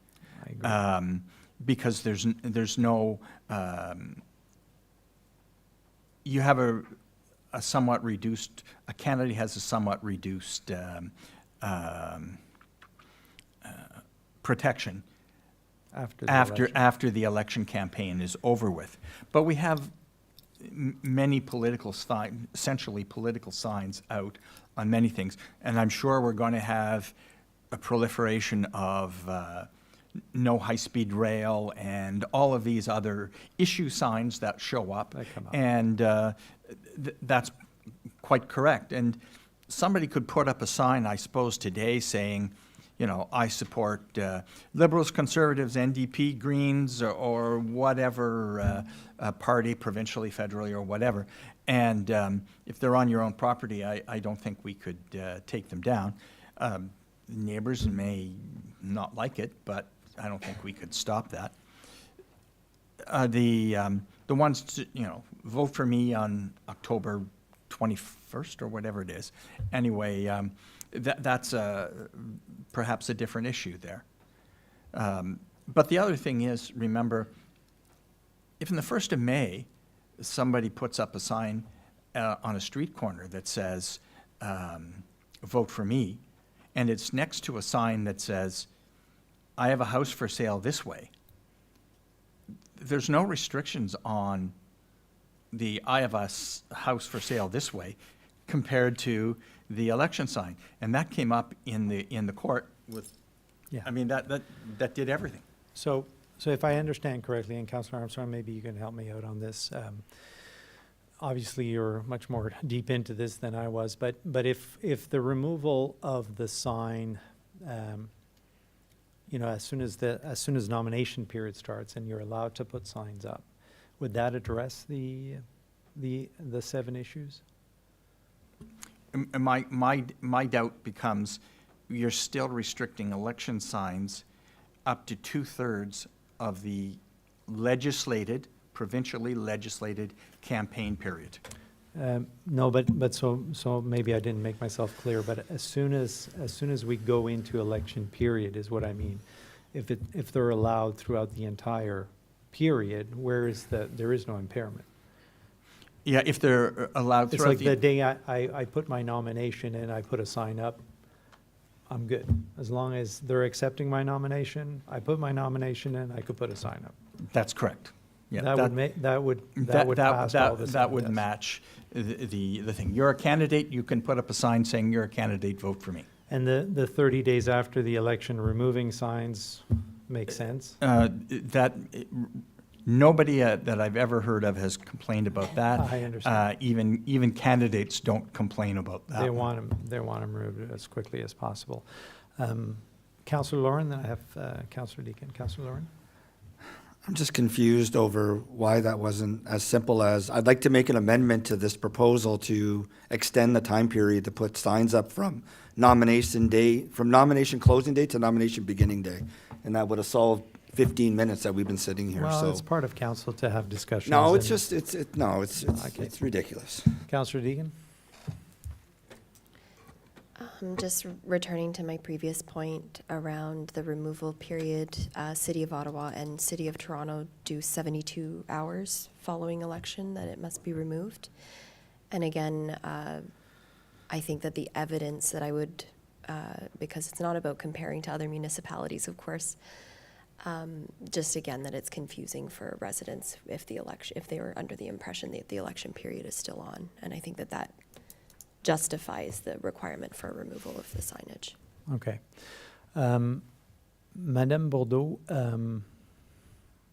I agree. Because there's no, you have a somewhat reduced, a candidate has a somewhat reduced protection After the election. after the election campaign is over with. But we have many political signs, essentially political signs out on many things. And I'm sure we're going to have a proliferation of no high-speed rail and all of these other issue signs that show up. That come up. And that's quite correct. And somebody could put up a sign, I suppose, today saying, you know, I support Liberals, Conservatives, NDP, Greens, or whatever party, provincially, federally, or whatever. And if they're on your own property, I don't think we could take them down. Neighbors may not like it, but I don't think we could stop that. The ones, you know, vote for me on October 21st or whatever it is. Anyway, that's perhaps a different issue there. But the other thing is, remember, if on the 1st of May, somebody puts up a sign on a street corner that says, vote for me, and it's next to a sign that says, I have a house for sale this way, there's no restrictions on the I have a house for sale this way compared to the election sign. And that came up in the court with, Yeah. I mean, that did everything. So if I understand correctly, and Councillor Armstrong, maybe you can help me out on this. Obviously, you're much more deep into this than I was, but if the removal of the sign, you know, as soon as nomination period starts and you're allowed to put signs up, would that address the 7 issues? My doubt becomes, you're still restricting election signs up to 2/3 of the provincially legislated campaign period. No, but so maybe I didn't make myself clear, but as soon as we go into election period is what I mean. If they're allowed throughout the entire period, there is no impairment. Yeah, if they're allowed It's throughout like the day I put my nomination and I put a sign up, I'm good. As long as they're accepting my nomination, I put my nomination in, I could put a sign up. That's correct. Yeah, That would pass all this. that would match the thing. You're a candidate, you can put up a sign saying you're a candidate, vote for me. And the 30 days after the election, removing signs makes sense? Nobody that I've ever heard of has complained about that. I understand. Even candidates don't complain about that. They want them removed as quickly as possible. Councillor Lauren, then I have Councillor Deakin. Councillor Lauren? I'm just confused over why that wasn't as simple as, I'd like to make an amendment to this proposal to extend the time period to put signs up from nomination closing day to nomination beginning day. And that would have solved 15 minutes that we've been sitting here, Well, so. it's part of council to have discussions. No, it's and- just, Okay. it's ridiculous. Councillor Deakin? Just returning to my previous point around the removal period, City of Ottawa and City of Toronto do 72 hours following election that it must be removed. And again, I think that the evidence that I would, because it's not about comparing to other municipalities, of course, just again, that it's confusing for residents if they were under the impression that the election period is still on. And I think that justifies the requirement for removal of the signage. Okay. Madame Bordeaux,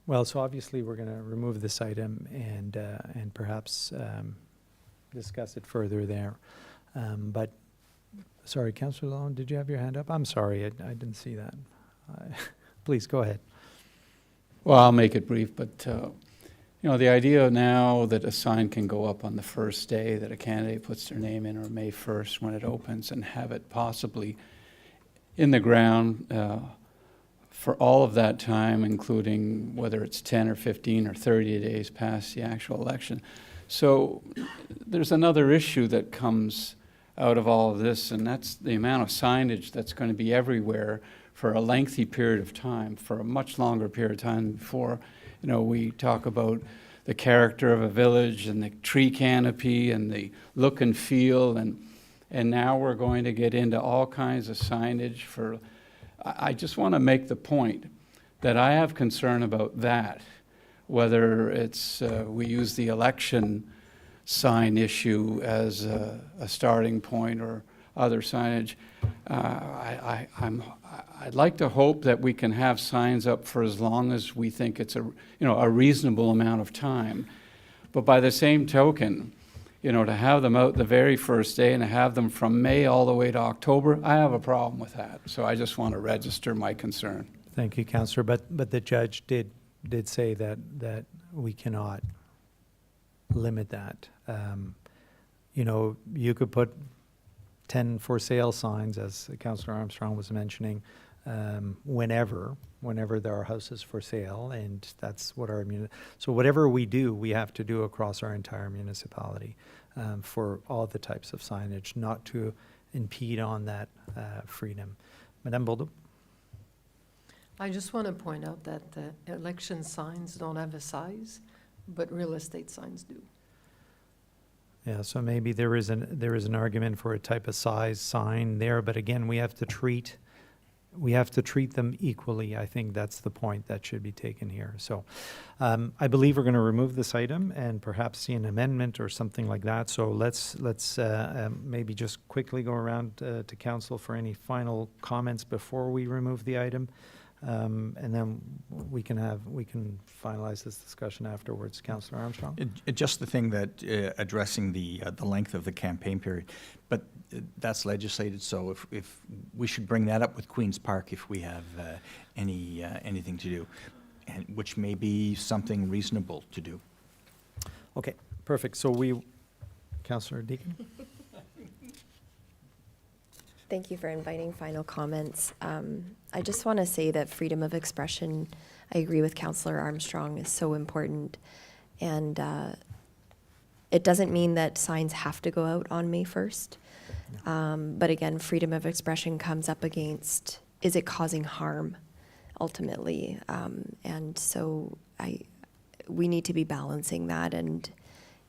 well, so obviously we're going to remove this item and perhaps discuss it further there. But, sorry, Councillor Lalonde, did you have your hand up? I'm sorry, I didn't see that. Please, go ahead. Well, I'll make it brief, but you know, the idea now that a sign can go up on the first day that a candidate puts their name in, or May 1st when it opens, and have it possibly in the ground for all of that time, including whether it's 10 or 15 or 30 days past the actual election. So there's another issue that comes out of all of this, and that's the amount of signage that's going to be everywhere for a lengthy period of time, for a much longer period of time before, we talk about the character of a village and the tree canopy and the look and feel, and now we're going to get into all kinds of signage for, I just want to make the point that I have concern about that, whether it's, we use the election sign issue as a starting point or other signage. I'd like to hope that we can have signs up for as long as we think it's a reasonable amount of time. But by the same token, to have them out the very first day and to have them from May all the way to October, I have a problem with that. So I just want to register my concern. Thank you, Councillor. But the judge did say that we cannot limit that. You could put 10 for sale signs, as Councillor Armstrong was mentioning, whenever there are houses for sale, and that's what so whatever we do, we have to do across our entire municipality for all the types of signage, not to impede on that freedom. Madame Bourdeau? I just want to point out that election signs don't have a size, but real estate signs do. Yeah, so maybe there is an argument for a type of size sign there, but again, we have to treat them equally. I think that's the point that should be taken here. So I believe we're going to remove this item and perhaps see an amendment or something like that. So let's maybe just quickly go around to council for any final comments before we remove the item. And then we can finalize this discussion afterwards. Councillor Armstrong? Just the thing that addressing the length of the campaign period, but that's legislated, so if we should bring that up with Queen's Park if we have anything to do, and which may be something reasonable to do. Okay, perfect. So Councillor Deakin? Thank you for inviting final comments. I just want to say that freedom of expression, I agree with Councillor Armstrong, is so important. And it doesn't mean that signs have to go out on May 1st. But again, freedom of expression comes up against, is it causing harm ultimately? And so we need to be balancing that. And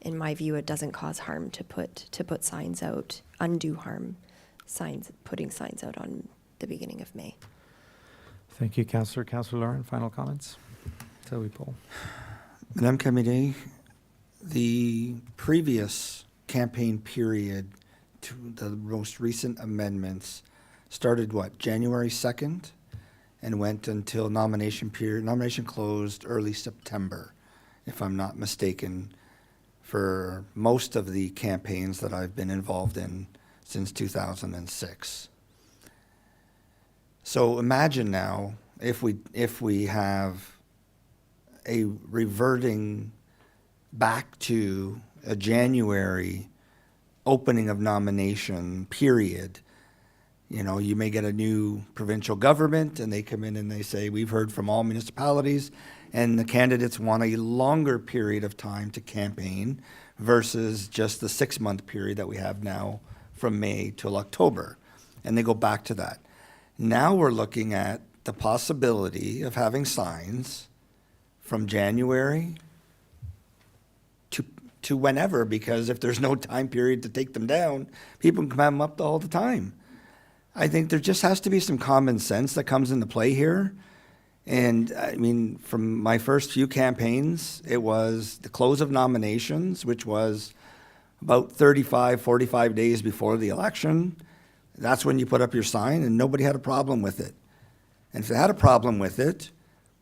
in my view, it doesn't cause harm to put signs out, undue harm. Putting signs out on the beginning of May. Thank you, Councillor. Councillor Lauren, final comments? Till we poll. Madame Camille, the previous campaign period to the most recent amendments started January 2nd and went until nomination closed early September, if I'm not mistaken, for most of the campaigns that I've been involved in since 2006. So imagine now if we have a reverting back to a January opening of nomination period. You may get a new provincial government and they come in and they say, we've heard from all municipalities and the candidates want a longer period of time to campaign versus just the 6-month period that we have now from May till October, and they go back to that. Now we're looking at the possibility of having signs from January to whenever, because if there's no time period to take them down, people can have them up all the time. I think there just has to be some common sense that comes into play here. And I mean, from my first few campaigns, it was the close of nominations, which was about 35, 45 days before the election. That's when you put up your sign, and nobody had a problem with it. And if they had a problem with it,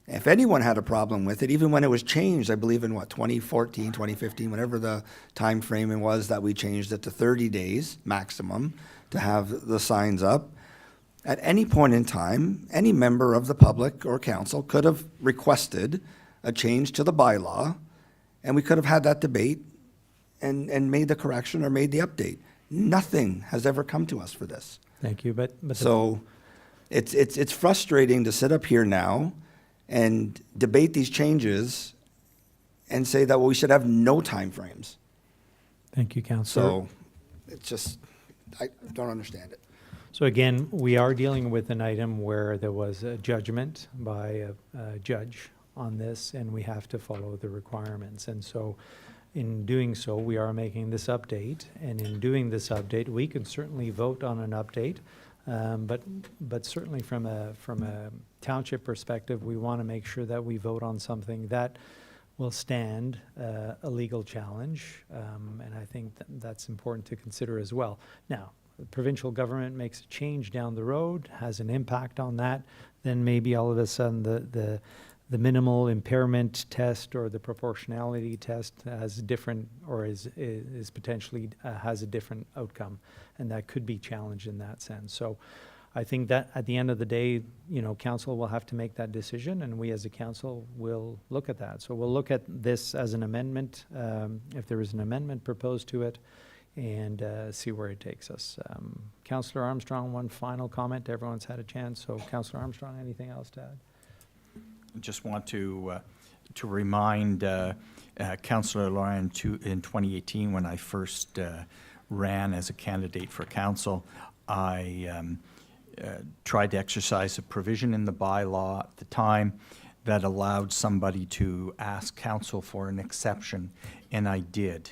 if anyone had a problem with it, even when it was changed, I believe in 2014, 2015, whatever the time frame it was that we changed it to 30 days maximum to have the signs up, at any point in time, any member of the public or council could have requested a change to the bylaw, and we could have had that debate and made the correction or made the update. Nothing has ever come to us for this. Thank you, but So it's frustrating to sit up here now and debate these changes and say that we should have no time frames. Thank you, Councillor. So it's just, I don't understand it. So again, we are dealing with an item where there was a judgment by a judge on this, and we have to follow the requirements. And so in doing so, we are making this update, and in doing this update, we can certainly vote on an update, but certainly from a township perspective, we want to make sure that we vote on something that will stand a legal challenge, and I think that's important to consider as well. Now, the provincial government makes a change down the road, has an impact on that, then maybe all of a sudden the minimal impairment test or the proportionality test has a different, or is potentially has a different outcome, and that could be challenged in that sense. So I think that at the end of the day, you know, council will have to make that decision, and we as a council will look at that. So we'll look at this as an amendment, if there is an amendment proposed to it, and see where it takes us. Councillor Armstrong, one final comment. Everyone's had a chance. So Councillor Armstrong, anything else to add? Just want to remind Councillor Lauren in 2018, when I first ran as a candidate for council, I tried to exercise a provision in the bylaw at the time that allowed somebody to ask council for an exception, and I did.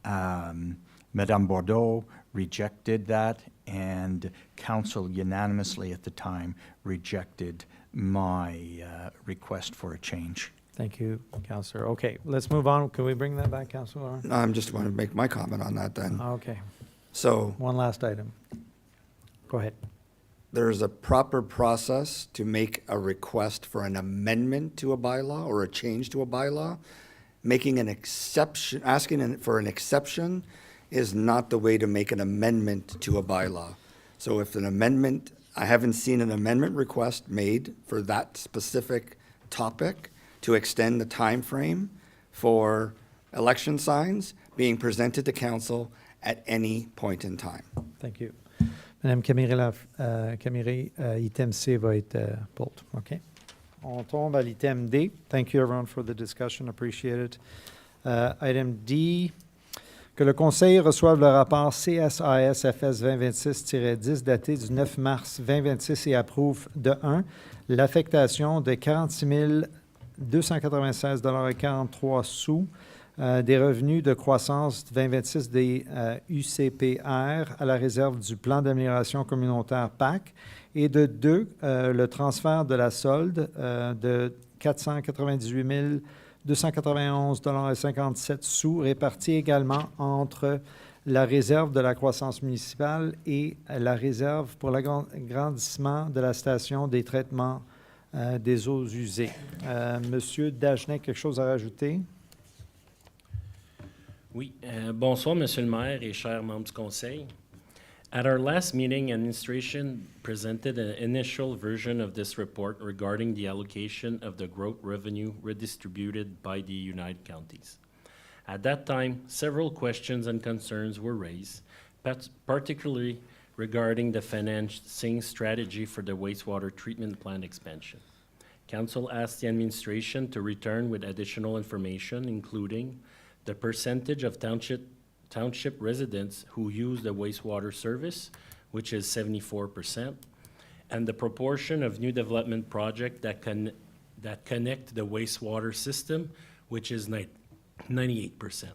Madame Bordeaux rejected that, and council unanimously at the time rejected my request for a change. Thank you, Councillor. Okay, let's move on. Can we bring that back, Councillor Lauren? No, I'm just want to make my comment on that then. Okay, So one last item. Go ahead. there's a proper process to make a request for an amendment to a bylaw or a change to a bylaw. Making an exception, asking for an exception is not the way to make an amendment to a bylaw. So if an amendment, I haven't seen an amendment request made for that specific topic to extend the time frame for election signs being presented to council at any point in time. Thank you. Madame Camiri, item C va être pulled. OK. On tombe à l'item D. Thank you, everyone, for the discussion. Appreciate it. Item D, que le Conseil reçoive le rapport CSAS-FS 2026-10 daté du 9 mars 2026 et approuve de 1. L'affectation de 46 296,43 sous des revenus de croissance 2026 des UCPR à la réserve du plan d'amélioration communautaire PAC, et de 2, le transfert de la solde de 498 291,57 sous répartis également entre la réserve de la croissance municipale et la réserve pour l'agrandissement de la station des traitements des eaux usées. Monsieur Dagenet, quelque chose à rajouter? Oui. Bonsoir, Monsieur le maire et chers membres du Conseil. At our last meeting, administration presented an initial version of this report regarding the allocation of the growth revenue redistributed by the United Counties. At that time, several questions and concerns were raised, particularly regarding the financing strategy for the wastewater treatment plant expansion. Council asked the administration to return with additional information, including the percentage of township residents who use the wastewater service, which is 74%, and the proportion of new development projects that connect the wastewater system, which is 98%.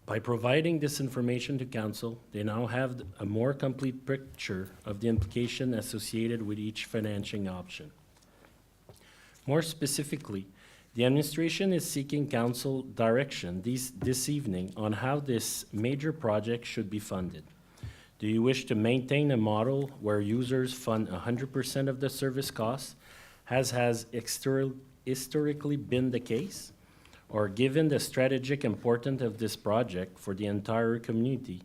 By providing this information to council, they now have a more complete picture of the implication associated with each financing option. More specifically, the administration is seeking council direction this evening on how this major project should be funded. Do you wish to maintain a model where users fund 100% of the service costs, as has historically been the case? Or given the strategic importance of this project for the entire community,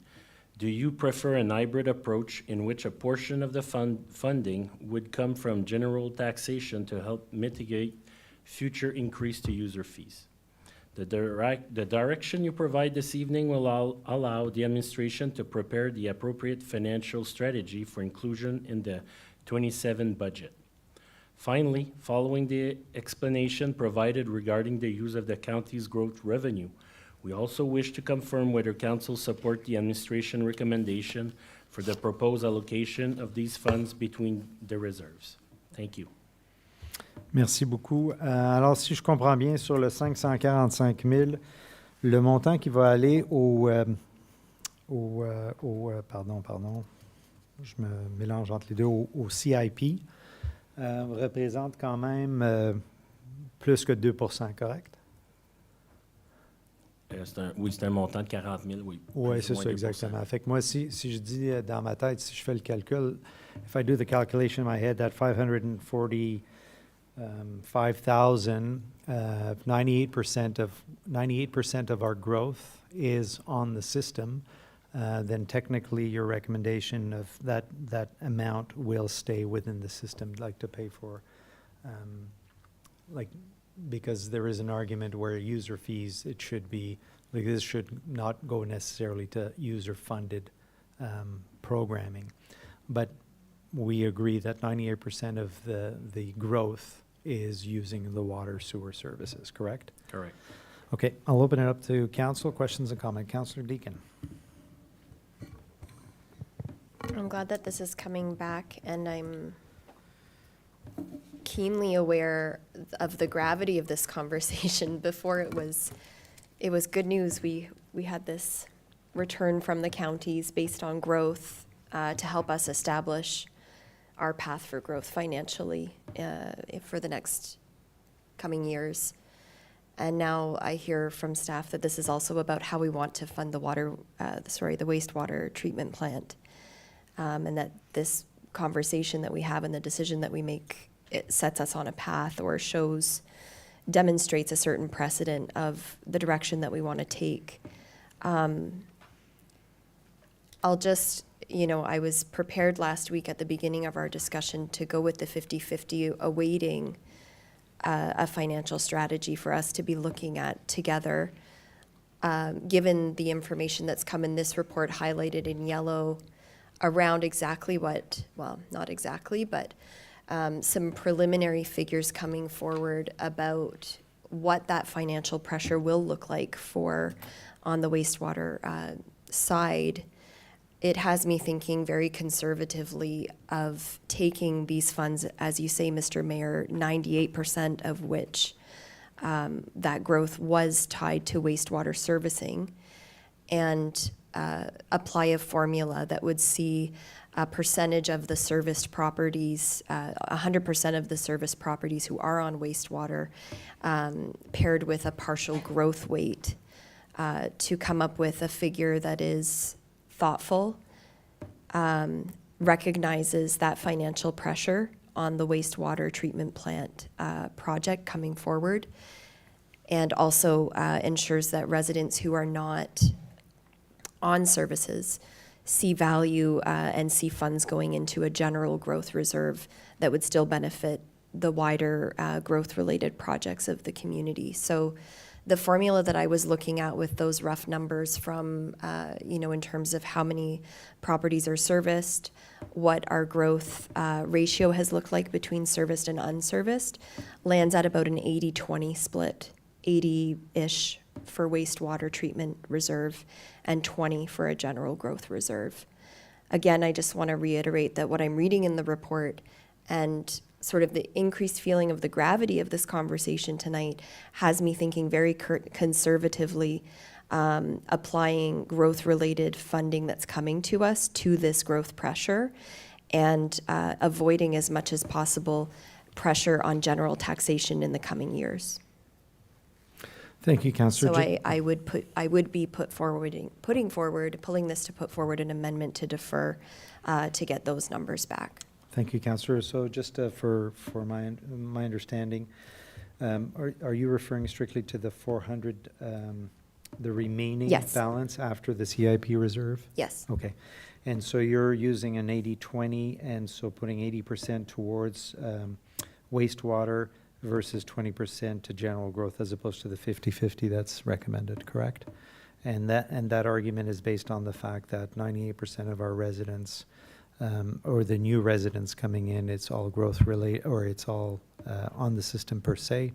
do you prefer an hybrid approach in which a portion of the funding would come from general taxation to help mitigate future increase to user fees? The direction you provide this evening will allow the administration to prepare the appropriate financial strategy for inclusion in the 27 budget. Finally, following the explanation provided regarding the use of the county's growth revenue, We also wish to confirm whether council support the administration recommendation for the proposed allocation of these funds between the reserves. Thank you. Merci beaucoup. Alors, si je comprends bien, sur le 545 000, le montant qui va aller pardon, je me mélange entre les deux, au CIP, représente quand même plus que 2 %, correct? Oui, c'est un montant de 40 000, oui. Oui, Plus c'est ou moins ça, 2%. exactement. Fait que moi, si je dis dans ma tête, si je fais le calcul, if I do the calculation in my head, that 545,000, 98% of our growth is on the system, then technically your recommendation of that amount will stay within the system, like to pay for, because there is an argument where user fees, it should be, like this should not go necessarily to user-funded programming. But we agree that 98% of the growth is using the water sewer services, correct? Correct. Okay, I'll open it up to council. Questions and comment. Councillor Deakin. I'm glad that this is coming back, and I'm keenly aware of the gravity of this conversation. Before it was good news. We had this return from the counties based on growth to help us establish our path for growth financially for the next coming years. And now I hear from staff that this is also about how we want to fund the wastewater treatment plant. And that this conversation that we have and the decision that we make, it sets us on a path or demonstrates a certain precedent of the direction that we want to take. I was prepared last week at the beginning of our discussion to go with the 50-50, awaiting a financial strategy for us to be looking at together. Given the information that's come in this report highlighted in yellow around exactly not exactly, but some preliminary figures coming forward about what that financial pressure will look like on the wastewater side. It has me thinking very conservatively of taking these funds, as you say, Mr. Mayor, 98% of which that growth was tied to wastewater servicing, and apply a formula that would see a percentage of the serviced properties, 100% of the serviced properties who are on wastewater, paired with a partial growth weight to come up with a figure that is thoughtful, recognizes that financial pressure on the wastewater treatment plant project coming forward, and also ensures that residents who are not on services see value and see funds going into a general growth reserve that would still benefit the wider growth-related projects of the community. So the formula that I was looking at with those rough numbers from, in terms of how many properties are serviced, what our growth ratio has looked like between serviced and unserviced, lands at about an 80-20 split, 80-ish for wastewater treatment reserve and 20 for a general growth reserve. Again, I just want to reiterate that what I'm reading in the report and sort of the increased feeling of the gravity of this conversation tonight has me thinking very conservatively, applying growth-related funding that's coming to us to this growth pressure, and avoiding as much as possible pressure on general taxation in the coming years. Thank you, Councillor. So I would be pulling this to put forward an amendment to defer to get those numbers back. Thank you, Councillor. So just for my understanding, are you referring strictly to the 400, the remaining Yes. balance after the CIP reserve? Yes. Okay. And so you're using an 80-20, and so putting 80% towards wastewater versus 20% to general growth, as opposed to the 50-50 that's recommended, correct? And that argument is based on the fact that 98% of our residents, or the new residents coming in, it's all growth related, or it's all on the system per se.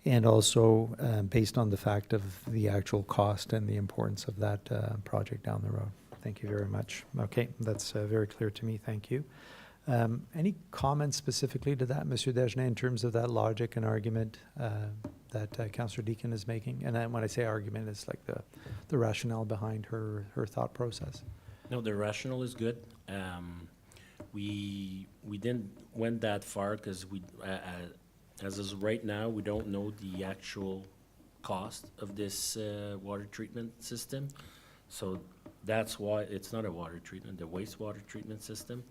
and also based on the fact of the actual cost and the importance of that project down the road. Thank you very much. Okay, that's very clear to me. Thank you. Any comments specifically to that, Monsieur Dagenet, in terms of that logic and argument that Councillor Deakin is making? And then when I say argument, it's like the rationale behind her thought process. No, the rationale is good. We didn't went that far because we, as is right now, we don't know the actual cost of this water treatment system. So that's why it's not a water treatment, the wastewater treatment system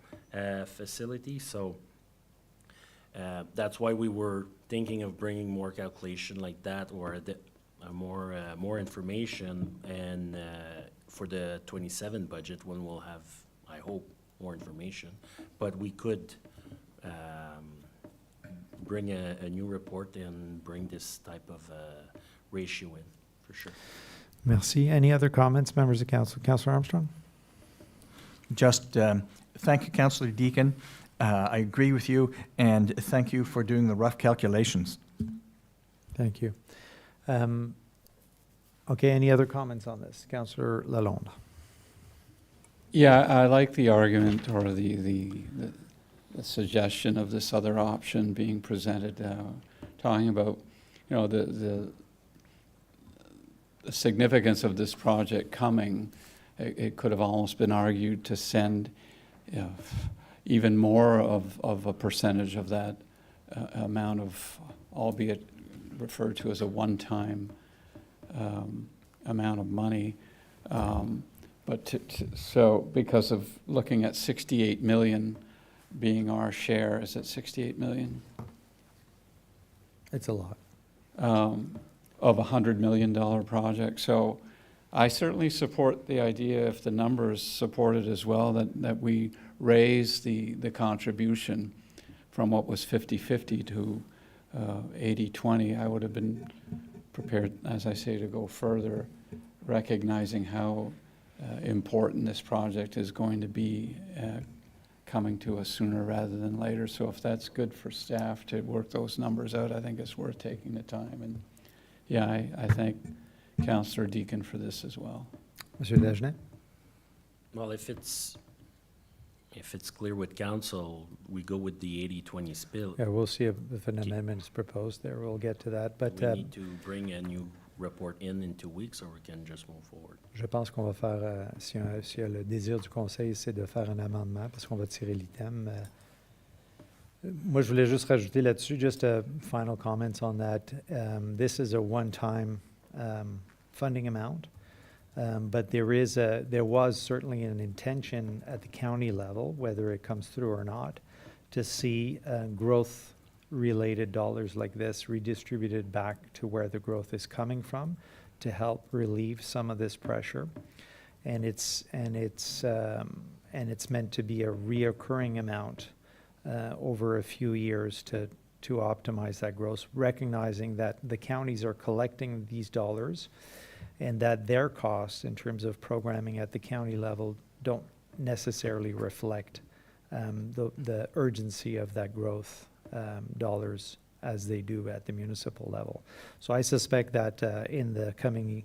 facility. So that's why we were thinking of bringing more calculation like that, or more information, and for the 27 budget when we'll have, I hope, more information. But we could bring a new report and bring this type of ratio in, for sure. Merci. Any other comments, members of council? Councillor Armstrong? Just thank you, Councillor Deakin. I agree with you, and thank you for doing the rough calculations. Thank you. Okay, any other comments on this? Councillor Lalonde. Yeah, I like the argument or the suggestion of this other option being presented, talking about, you know, the significance of this project coming. It could have almost been argued to send, you know, even more of a percentage of that amount of, albeit referred to as a one-time amount of money. But so because of looking at 68 million being our share, is it 68 million? It's a lot. Of a $100 million project. So I certainly support the idea, if the numbers support it as well, that we raise the contribution from what was 50-50 to 80-20. I would have been prepared, as I say, to go further, recognizing how important this project is going to be coming to us sooner rather than later. So if that's good for staff to work those numbers out, I think it's worth taking the time. And yeah, I thank Councillor Deakin for this as well. Monsieur Dagenet? Well, if it's clear with council, we go with the 80-20 split. Yeah, we'll see if an amendment is proposed there. We'll get to that. But We need to bring a new report in 2 weeks, or we can just move forward. je pense qu'on va faire, si le désir du conseil, c'est de faire un amendement, parce qu'on va tirer l'item. Moi, je voulais juste rajouter là-dessus, just a final comments on that. This is a one-time funding amount, but there was certainly an intention at the county level, whether it comes through or not, to see growth-related dollars like this redistributed back to where the growth is coming from, to help relieve some of this pressure. And it's meant to be a reoccurring amount over a few years to optimize that growth, recognizing that the counties are collecting these dollars and that their costs in terms of programming at the county level don't necessarily reflect the urgency of that growth dollars as they do at the municipal level. So I suspect that in the coming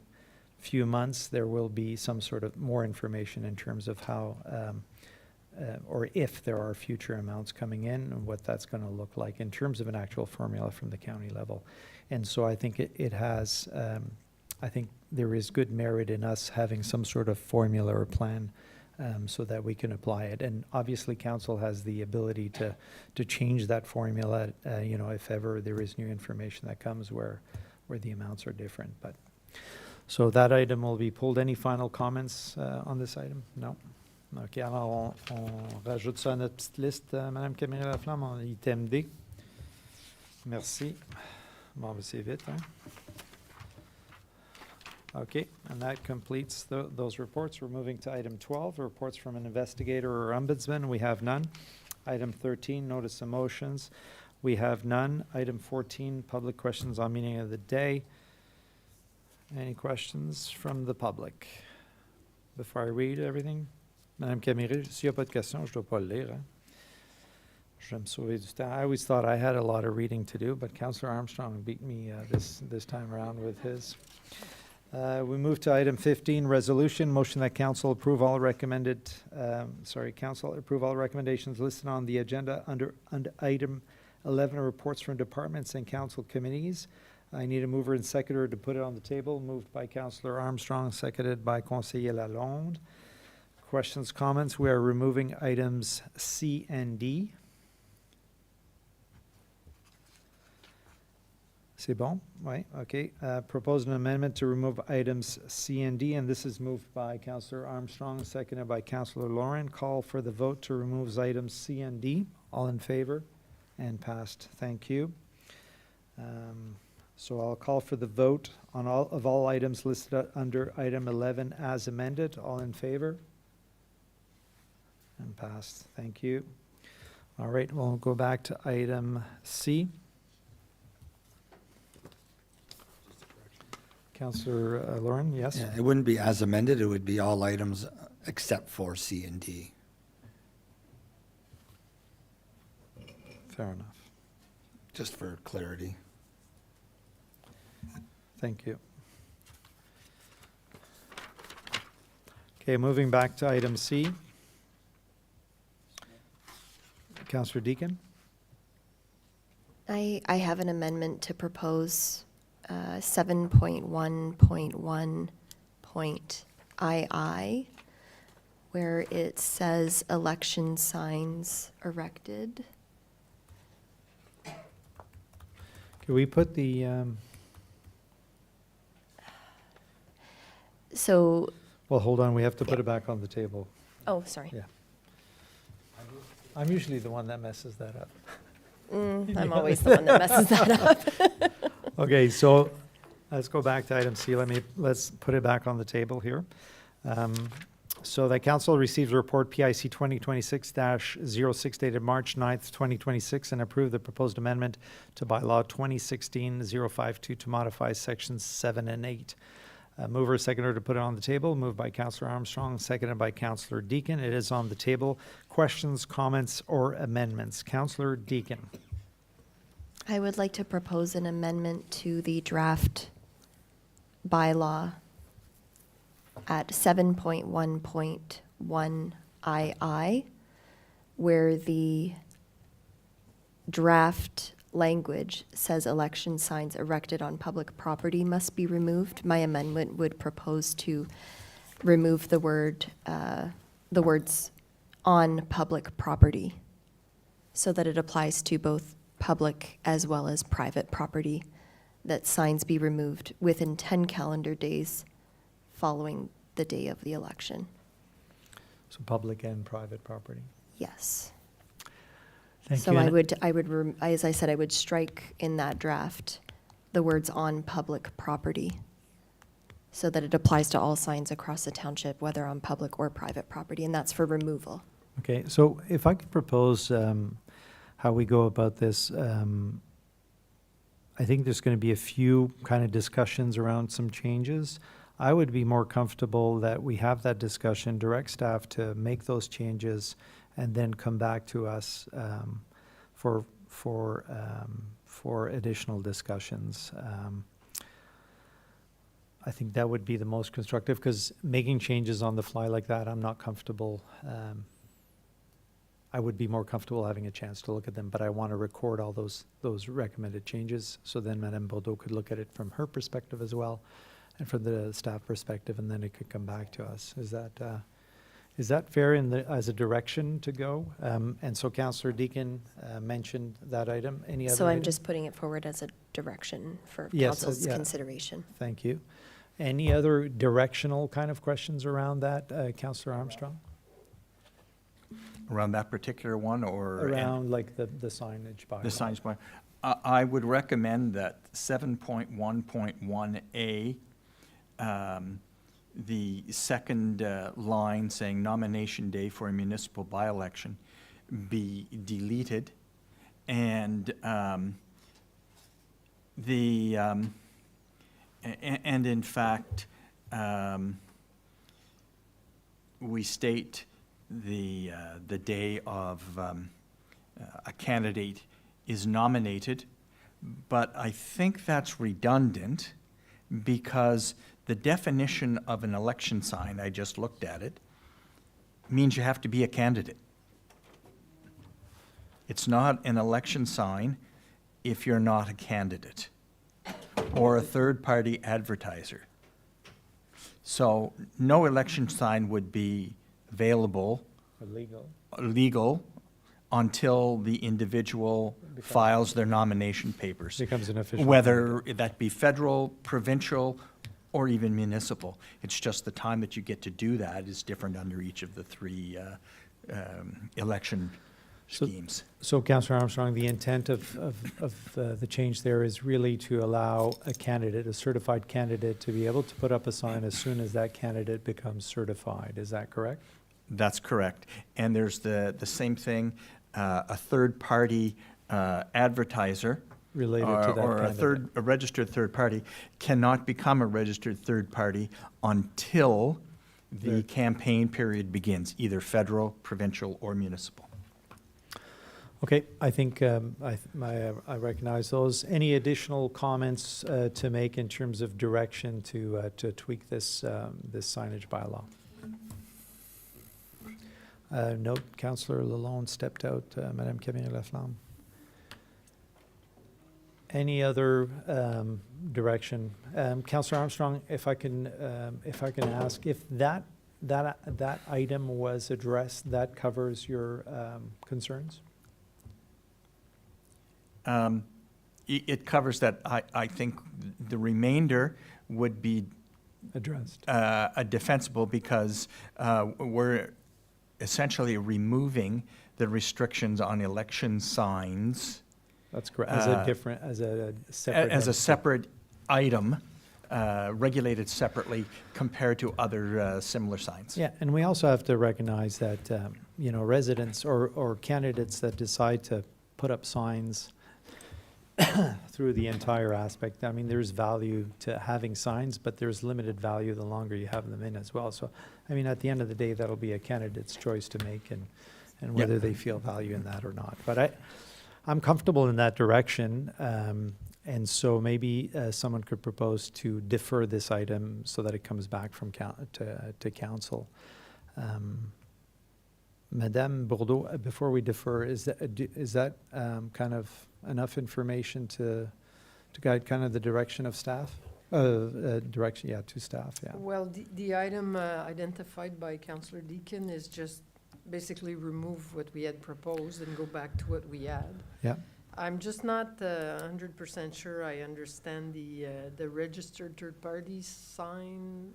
few months, there will be some sort of more information in terms of how or if there are future amounts coming in and what that's going to look like in terms of an actual formula from the county level. And so I think it has, I think there is good merit in us having some sort of formula or plan so that we can apply it. And obviously council has the ability to change that formula, you know, if ever there is new information that comes where the amounts are different. But so that item will be pulled. Any final comments on this item? No? OK, alors on rajoute ça à notre petite liste, Madame Camille-Laflamme, en item D. Merci. Bon, c'est vite, hein? OK, and that completes those reports. We're moving to item 12, reports from an investigator or ombudsman. We have none. Item 13, notice of motions. We have none. Item 14, public questions on meeting of the day. Any questions from the public? Before I read everything? Madame Camille, s'il n'y a pas de questions, je ne dois pas le lire. Hein? Je vais me sauver du temps. I always thought I had a lot of reading to do, but Councillor Armstrong beat me this time around with his. We move to item 15, resolution, motion that council approve all council approve all recommendations listed on the agenda under item 11, reports from departments and council committees. I need a mover and seconder to put it on the table. Moved by Councillor Armstrong, seconded by Conseiller Lalonde. Questions, comments? We are removing items C and D. C'est bon? Oui, okay. Propose an amendment to remove items C and D, and this is moved by Councillor Armstrong, seconded by Councillor Lauren. Call for the vote to remove items C and D. All in favor? And passed. Thank you. So I'll call for the vote on all items listed under item 11 as amended. All in favor? And passed. Thank you. All right, we'll go back to item C. Councillor Lauren, yes? Yeah, it wouldn't be as amended, it would be all items except for C and D. Fair enough. Just for clarity. Thank you. Okay, moving back to item C. Councillor Deacon? I have an amendment to propose 7.1.1.II, where it says election signs erected. Can we put the, So, well, hold on, we have to put it back on the table. oh, sorry. Yeah. I'm usually the one that messes that up. I'm always the one that messes that up. Okay, so let's go back to item C. Let's put it back on the table here. So the council receives a report PIC 2026-06 dated March 9th, 2026, and approve the proposed amendment to bylaw 2016-052 to modify sections 7 and 8. Mover, seconder to put it on the table. Moved by Councillor Armstrong, seconded by Councillor Deacon. It is on the table. Questions, comments, or amendments? Councillor Deacon. I would like to propose an amendment to the draft bylaw at 7.1.1II, where the draft language says election signs erected on public property must be removed. My amendment would propose to remove the words on public property, so that it applies to both public as well as private property, that signs be removed within 10 calendar days following the day of the election. So public and private property. Yes. Thank So you. as I said, I would strike in that draft the words on public property, so that it applies to all signs across the township, whether on public or private property, and that's for removal. Okay, so if I could propose how we go about this, I think there's going to be a few kind of discussions around some changes. I would be more comfortable that we have that discussion, direct staff to make those changes, and then come back to us for additional discussions. I think that would be the most constructive, because making changes on the fly like that, I'm not comfortable. I would be more comfortable having a chance to look at them, but I want to record all those recommended changes, so then Madame Bordeaux could look at it from her perspective as well, and from the staff perspective, and then it could come back to us. Is that fair as a direction to go? And so Councillor Deacon mentioned that item. Any other So I'm item? just putting it forward as a direction for Yes, council's yeah. consideration. Thank you. Any other directional kind of questions around that, Councillor Armstrong? Around that particular one, or? Around like the signage bylaw? The signs by, I would recommend that 7.1.1A, the second line saying nomination day for a municipal by-election be deleted, and and in fact, we state the day of a candidate is nominated, but I think that's redundant because the definition of an election sign, I just looked at it, means you have to be a candidate. It's not an election sign if you're not a candidate or a third-party advertiser. So no election sign would be available, legal, until the individual files their nomination papers. Becomes an official. Whether that be federal, provincial, or even municipal. It's just the time that you get to do that is different under each of the three election schemes. So, Councillor Armstrong, the intent of the change there is really to allow a candidate, a certified candidate, to be able to put up a sign as soon as that candidate becomes certified. Is that correct? That's correct. And there's the same thing, a third-party advertiser Related to that or candidate. a registered third party cannot become a registered third party until the campaign period begins, either federal, provincial, or municipal. Okay, I think I recognize those. Any additional comments to make in terms of direction to tweak this signage bylaw? Note, Councillor Lalonde stepped out. Madame Camille-Laflamme. Any other direction? Councillor Armstrong, if I can ask, if that item was addressed, that covers your concerns? It covers that. I think the remainder would be Addressed. defensible because we're essentially removing the restrictions on election signs That's correct. As a separate. as a separate item, regulated separately compared to other similar signs. Yeah, and we also have to recognize that, residents or candidates that decide to put up signs through the entire aspect, I mean, there's value to having signs, but there's limited value the longer you have them in as well. So, I mean, at the end of the day, that'll be a candidate's choice to make and whether they feel value in that or not. But I'm comfortable in that direction. And so maybe someone could propose to defer this item so that it comes back from to council. Madame Bourdeau, before we defer, is that kind of enough information to guide kind of the direction of staff? Direction, yeah, to staff, yeah. Well, the item identified by Councillor Deakin is just basically remove what we had proposed and go back to what we had. Yeah. I'm just not 100% sure I understand the registered third-party sign,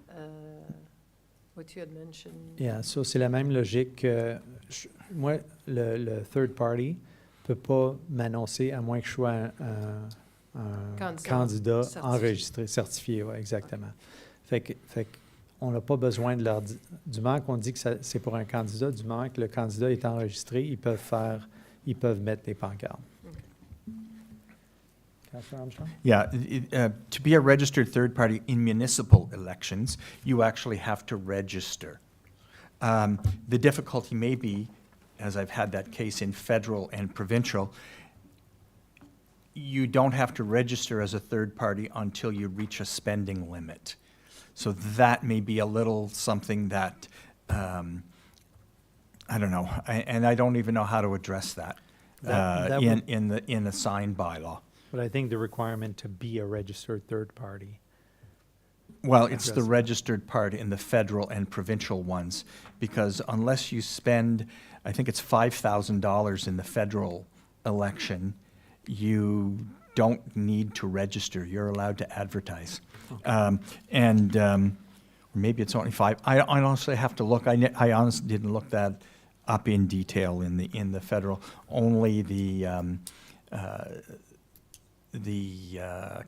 what you had mentioned. Yeah, so c'est la même logique que moi, le third party peut pas m'annoncer à moins que je sois un candidat certifié. enregistré, certifié, ouais, exactement. Fait que on n'a pas besoin de leur dire, du moment qu'on dit que c'est pour un candidat, du moment que le candidat est enregistré, ils peuvent mettre des pancartes. Councillor Armstrong? Yeah, to be a registered third party in municipal elections, you actually have to register. The difficulty may be, as I've had that case in federal and provincial, you don't have to register as a third party until you reach a spending limit. So that may be a little something that, I don't know, and I don't even know how to address that That in the sign bylaw. But I think the requirement to be a registered third party. Well, it's the Address that. registered part in the federal and provincial ones, because unless you spend, I think it's $5,000 in the federal election, you don't need to register. You're allowed to advertise. Maybe it's only $5. I honestly have to look. I honestly didn't look that up in detail in the federal. Only the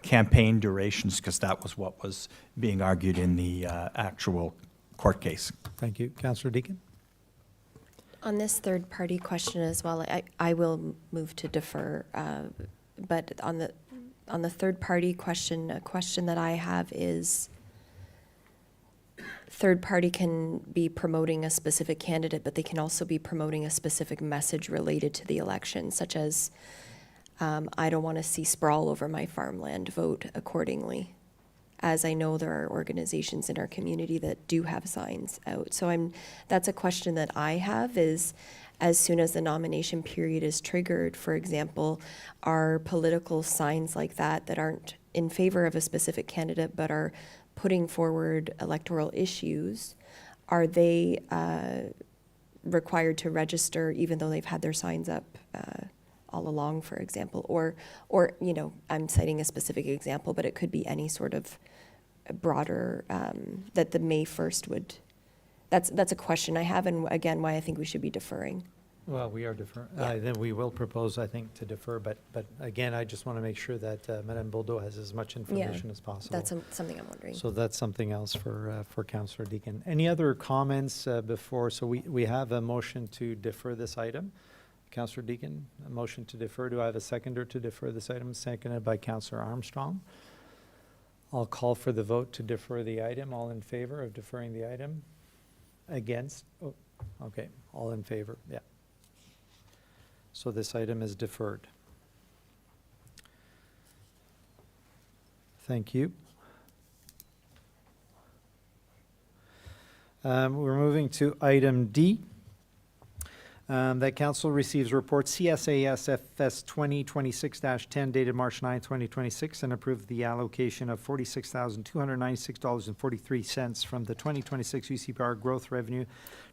campaign durations, because that was what was being argued in the actual court case. Thank you. Councillor Deakin? On this third-party question as well, I will move to defer. But on the third-party question, a question that I have is, third party can be promoting a specific candidate, but they can also be promoting a specific message related to the election, such as, I don't want to see sprawl over my farmland, vote accordingly. As I know there are organizations in our community that do have signs out. So that's a question that I have is, as soon as the nomination period is triggered, for example, are political signs like that aren't in favor of a specific candidate but are putting forward electoral issues, are they required to register even though they've had their signs up all along, for example? Or, you know, I'm citing a specific example, but it could be any sort of broader, that the May 1st would, that's a question I have, and again, why I think we should be deferring. Well, we are deferring. Yeah. Then we will propose, I think, to defer, but again, I just want to make sure that Madame Bourdeau has as much information as possible. That's something I'm wondering. So that's something else for Councillor Deacon. Any other comments before? So we have a motion to defer this item. Councillor Deacon, a motion to defer. Do I have a seconder to defer this item? Seconded by Councillor Armstrong. I'll call for the vote to defer the item. All in favor of deferring the item? Against? Oh, okay. All in favor, yeah. So this item is deferred. Thank you. We're moving to item D. That council receives report CSASFS 2026-10 dated March 9, 2026, and approve the allocation of $46,296.43 from the 2026 UCPR growth revenue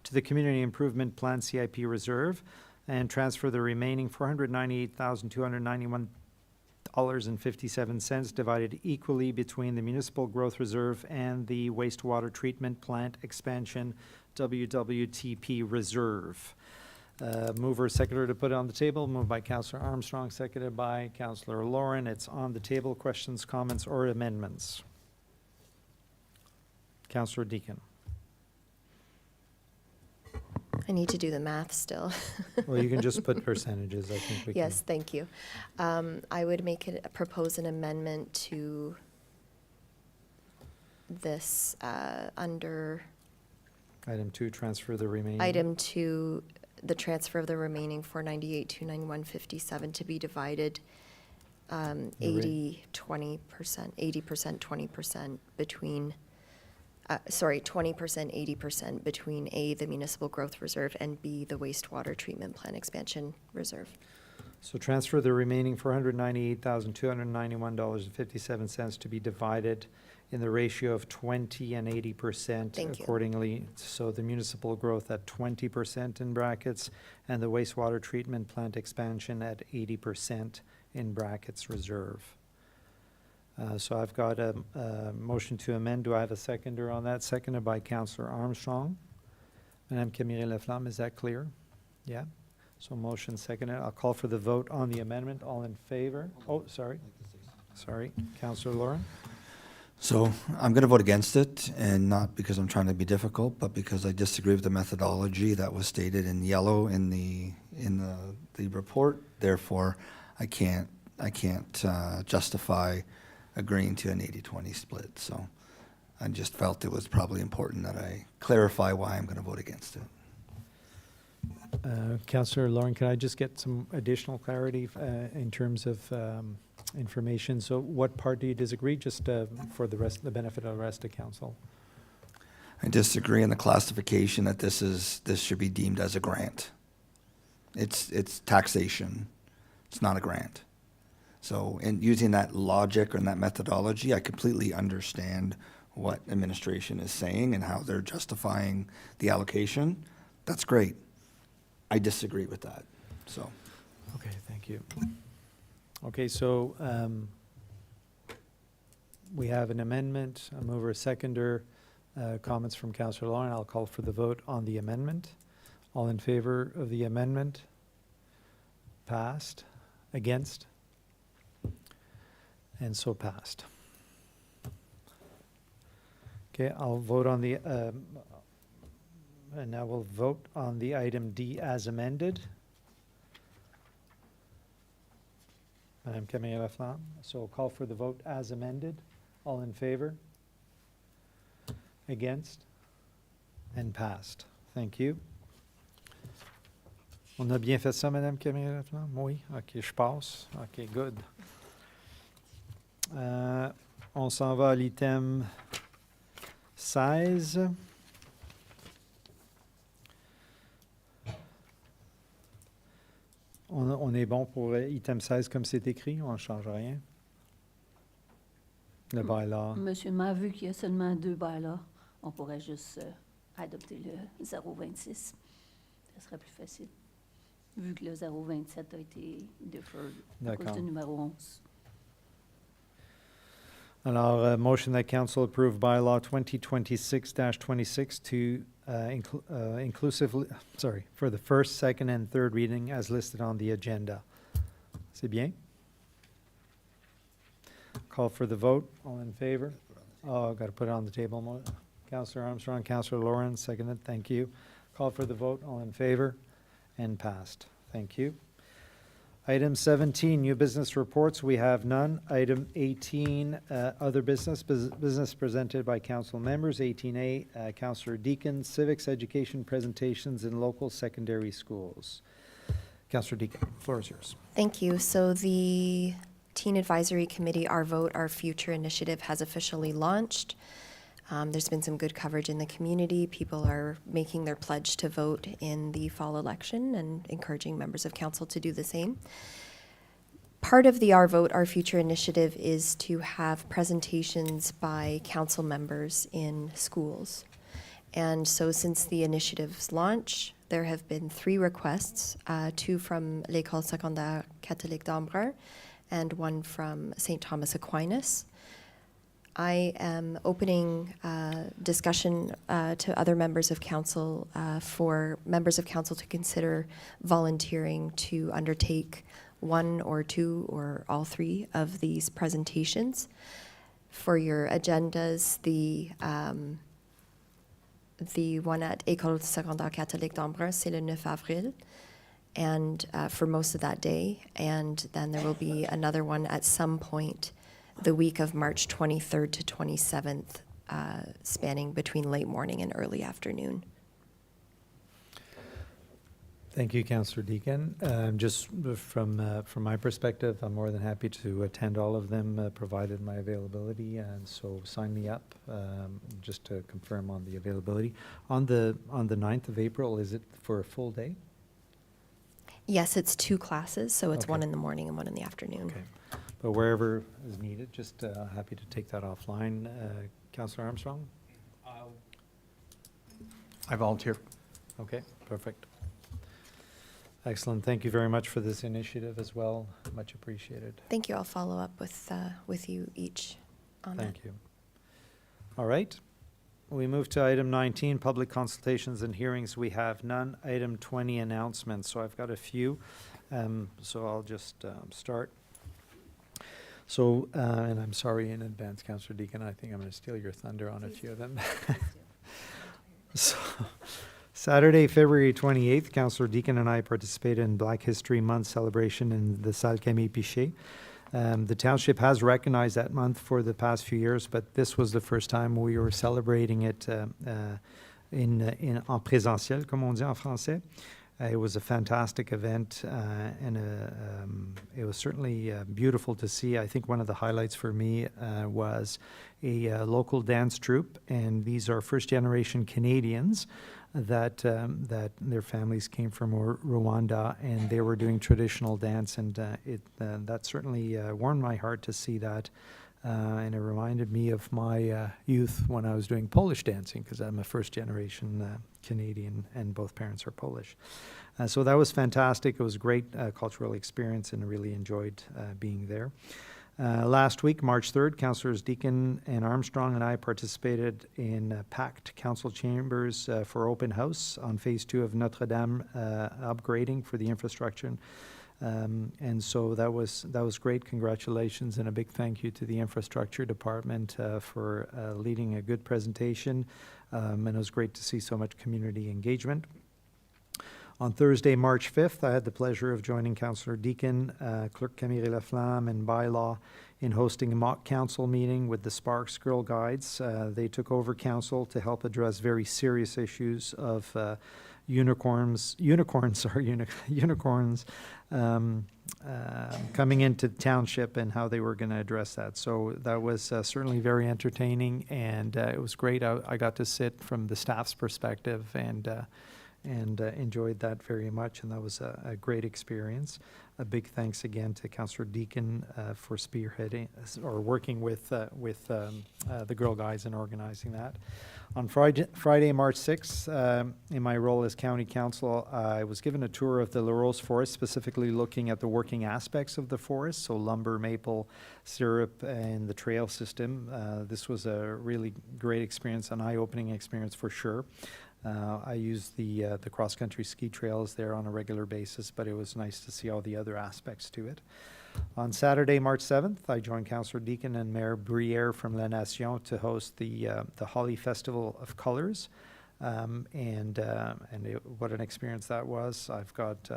to the Community Improvement Plan CIP reserve, and transfer the remaining $498,291.57 divided equally between the Municipal Growth Reserve and the Wastewater Treatment Plant Expansion WWTP Reserve. Mover, seconder to put it on the table. Moved by Councillor Armstrong, seconded by Councillor Lauren. It's on the table. Questions, comments, or amendments? Councillor Deacon. I need to do the math still. Well, you can just put percentages, I think we can. Yes, thank you. I would propose an amendment to this under Item 2, transfer the remaining. item 2, the transfer of the remaining 498,291.57 to be divided 80, 20%, 80%, 20% between, 20%, 80% between A, the Municipal Growth Reserve, and B, the Wastewater Treatment Plant Expansion Reserve. So transfer the remaining $498,291.57 to be divided in the ratio of 20 and 80% Thank you. accordingly. So the municipal growth at 20% in brackets, and the wastewater treatment plant expansion at 80% in brackets reserve. So I've got a motion to amend. Do I have a seconder on that? Seconded by Councillor Armstrong. Madame Camille-Laflamme, is that clear? Yeah? So motion seconded. I'll call for the vote on the amendment. All in favor? Oh, sorry. Sorry. Councillor Lauren? So I'm going to vote against it, and not because I'm trying to be difficult, but because I disagree with the methodology that was stated in yellow in the report. Therefore, I can't justify agreeing to an 80-20 split. So I just felt it was probably important that I clarify why I'm going to vote against it. Councillor Lauren, can I just get some additional clarity in terms of information? So what part do you disagree, just for the benefit of the rest of council? I disagree in the classification that this should be deemed as a grant. It's taxation. It's not a grant. So in using that logic and that methodology, I completely understand what administration is saying and how they're justifying the allocation. That's great. I disagree with that, so. Okay, thank you. Okay, so we have an amendment, a mover, a seconder, comments from Councillor Lauren. I'll call for the vote on the amendment. All in favor of the amendment? Passed. Against? And so passed. Okay, I'll vote on the, and now we'll vote on the item D as amended. Madame Camille-Laflamme, so call for the vote as amended. All in favor? Against? And passed. Thank you. On a bien fait ça, Madame Camille? Oui? OK, je passe. OK, good. On s'en va à l'item 16. On est bon pour item 16 comme c'est écrit, on ne change rien. Le bylaw. Monsieur le maire, vu qu'il y a seulement 2 bylaws, on pourrait juste adopter le 026. Ce serait plus facile, vu que le 027 a été deferred à cause D'accord. du numéro 11. Alors, motion that council approve bylaw 2026-26 to inclusively, for the first, second, and third reading as listed on the agenda. C'est bien? Call for the vote. All in favor? Oh, got to put it on the table. Councillor Armstrong, Councillor Lawrence, seconded. Thank you. Call for the vote. All in favor? And passed. Thank you. Item 17, new business reports. We have none. Item 18, other business presented by council members. 18A, Councillor Deacon, civics education presentations in local secondary schools. Councillor Deacon, floor is yours. Thank you. So the Teen Advisory Committee, Our Vote, Our Future initiative has officially launched. There's been some good coverage in the community. People are making their pledge to vote in the fall election and encouraging members of council to do the same. Part of the Our Vote, Our Future initiative is to have presentations by council members in schools. And so since the initiative's launch, there have been 3 requests, 2 from l'École secondaire catholique d'Embrun and 1 from St. Thomas Aquinas. I am opening discussion to other members of council for members of council to consider volunteering to undertake 1 or 2 or all 3 of these presentations. For your agendas, the one at École secondaire catholique d'Embrun, c'est le 9 avril, and for most of that day, and then there will be another one at some point the week of March 23rd to 27th, spanning between late morning and early afternoon. Thank you, Councillor Deacon. Just from my perspective, I'm more than happy to attend all of them, provided my availability, and so sign me up, just to confirm on the availability. On the 9th of April, is it for a full day? Yes, it's 2 classes, so it's Okay. 1 in the morning and 1 in the afternoon. Okay. But wherever is needed, just happy to take that offline. Councillor Armstrong? I volunteer. Okay, perfect. Excellent. Thank you very much for this initiative as well. Much appreciated. Thank you. I'll follow up with you each on that. Thank you. All right. We move to item 19, public consultations and hearings. We have none. Item 20, announcements. So I've got a few. So I'll just start. So, and I'm sorry in advance, Councillor Deacon, I think I'm going to steal your thunder on a few of them. So, Saturday, February 28th, Councillor Deacon and I participated in Black History Month celebration in the Salle Camille Pichet. The township has recognized that month for the past few years, but this was the first time we were celebrating it en présentiel, comme on dit en français. It was a fantastic event, and it was certainly beautiful to see. I think one of the highlights for me was a local dance troupe, and these are first-generation Canadians that their families came from Rwanda, and they were doing traditional dance, and that certainly warmed my heart to see that. And it reminded me of my youth when I was doing Polish dancing, because I'm a first-generation Canadian, and both parents are Polish. So that was fantastic. It was a great cultural experience, and I really enjoyed being there. Last week, March 3rd, Councillors Deacon and Armstrong and I participated in packed council chambers for open house on Phase 2 of Notre Dame upgrading for the infrastructure. And so that was great. Congratulations and a big thank you to the infrastructure department for leading a good presentation. And it was great to see so much community engagement. On Thursday, March 5th, I had the pleasure of joining Councillor Deacon, Clerk Camille Laflamme, and Bylaw in hosting a mock council meeting with the Sparks Girl Guides. They took over council to help address very serious issues of unicorns coming into Township and how they were going to address that. So that was certainly very entertaining, and it was great. I got to sit from the staff's perspective and enjoyed that very much, and that was a great experience. A big thanks again to Councillor Deacon for spearheading or working with the Girl Guides and organizing that. On Friday, March 6th, in my role as County Council, I was given a tour of the Larose Forest, specifically looking at the working aspects of the forest, so lumber, maple, syrup, and the trail system. This was a really great experience, an eye-opening experience for sure. I use the cross-country ski trails there on a regular basis, but it was nice to see all the other aspects to it. On Saturday, March 7th, I joined Councillor Deacon and Mayor Briere from La Nation to host the Holly Festival of Colors, what an experience that was. I've got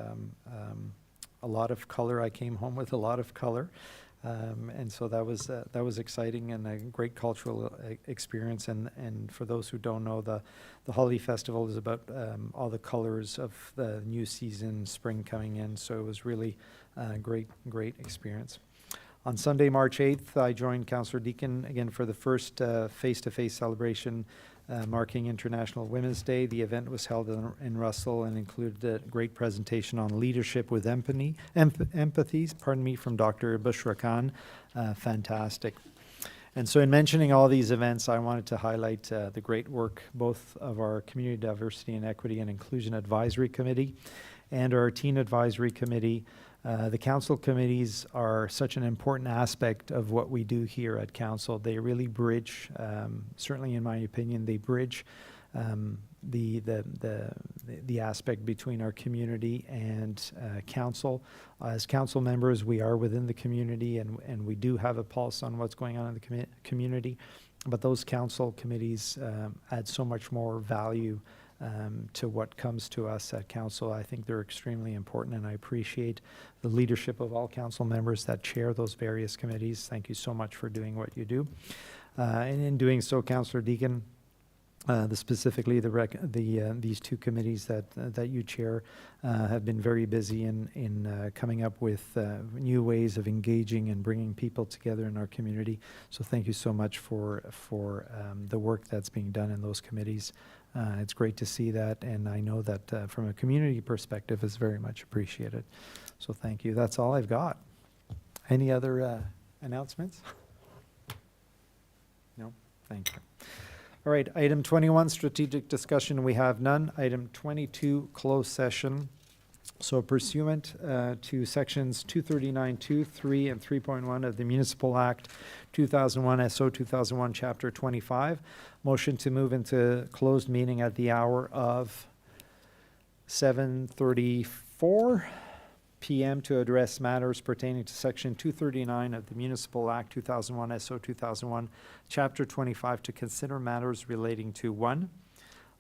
a lot of color. I came home with a lot of color. And so that was exciting and a great cultural experience. And for those who don't know, the Holiday Festival is about all the colors of the new season, spring coming in. So it was really a great experience. On Sunday, March 8th, I joined Councillor Deacon again for the first face-to-face celebration marking International Women's Day. The event was held in Russell and included a great presentation on leadership with empathy, from Dr. Bushra Khan. Fantastic. And so in mentioning all these events, I wanted to highlight the great work both of our Community Diversity and Equity and Inclusion Advisory Committee and our Teen Advisory Committee. The council committees are such an important aspect of what we do here at council. They really bridge, certainly in my opinion, they bridge the aspect between our community and council. As council members, we are within the community and we do have a pulse on what's going on in the community, but those council committees add so much more value to what comes to us at council. I think they're extremely important, and I appreciate the leadership of all council members that chair those various committees. Thank you so much for doing what you do. And in doing so, Councillor Deacon, specifically these two committees that you chair have been very busy in coming up with new ways of engaging and bringing people together in our community. So thank you so much for the work that's being done in those committees. It's great to see that, and I know that from a community perspective, it's very much appreciated. So thank you. That's all I've got. Any other announcements? No? Thank you. All right, item 21, strategic discussion, we have none. Item 22, closed session. So pursuant to sections 239(2), 3, and 3.1 of the Municipal Act 2001, SO 2001, Chapter 25, motion to move into closed meeting at the hour of 7:34 p.m. to address matters pertaining to Section 239 of the Municipal Act 2001, SO 2001, Chapter 25, to consider matters relating to 1,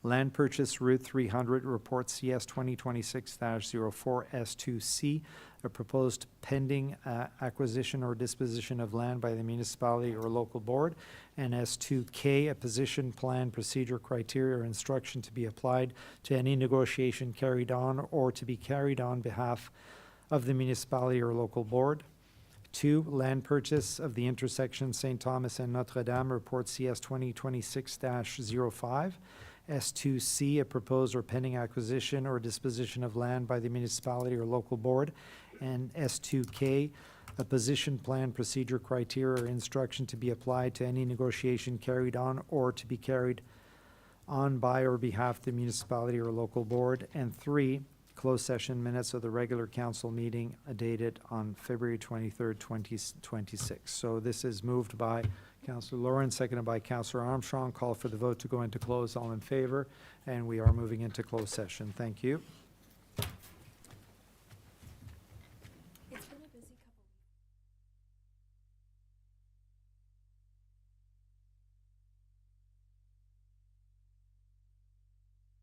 Land Purchase Route 300, Report CS 2026-04 S2C, a proposed pending acquisition or disposition of land by the municipality or local board, and S2K, a position, plan, procedure, criteria, or instruction to be applied to any negotiation carried on or to be carried on behalf of the municipality or local board. 2, land purchase of the intersection St. Thomas and Notre Dame, Report CS 2026-05. S2C, a proposed or pending acquisition or disposition of land by the municipality or local board. And S2K, a position, plan, procedure, criteria, or instruction to be applied to any negotiation carried on or to be carried on by or behalf of the municipality or local board. And 3, closed session minutes of the regular council meeting dated on February 23rd, 2026. So this is moved by Councillor Lawrence, seconded by Councillor Armstrong. Call for the vote to go into close. All in favor? And we are moving into closed session. Thank you.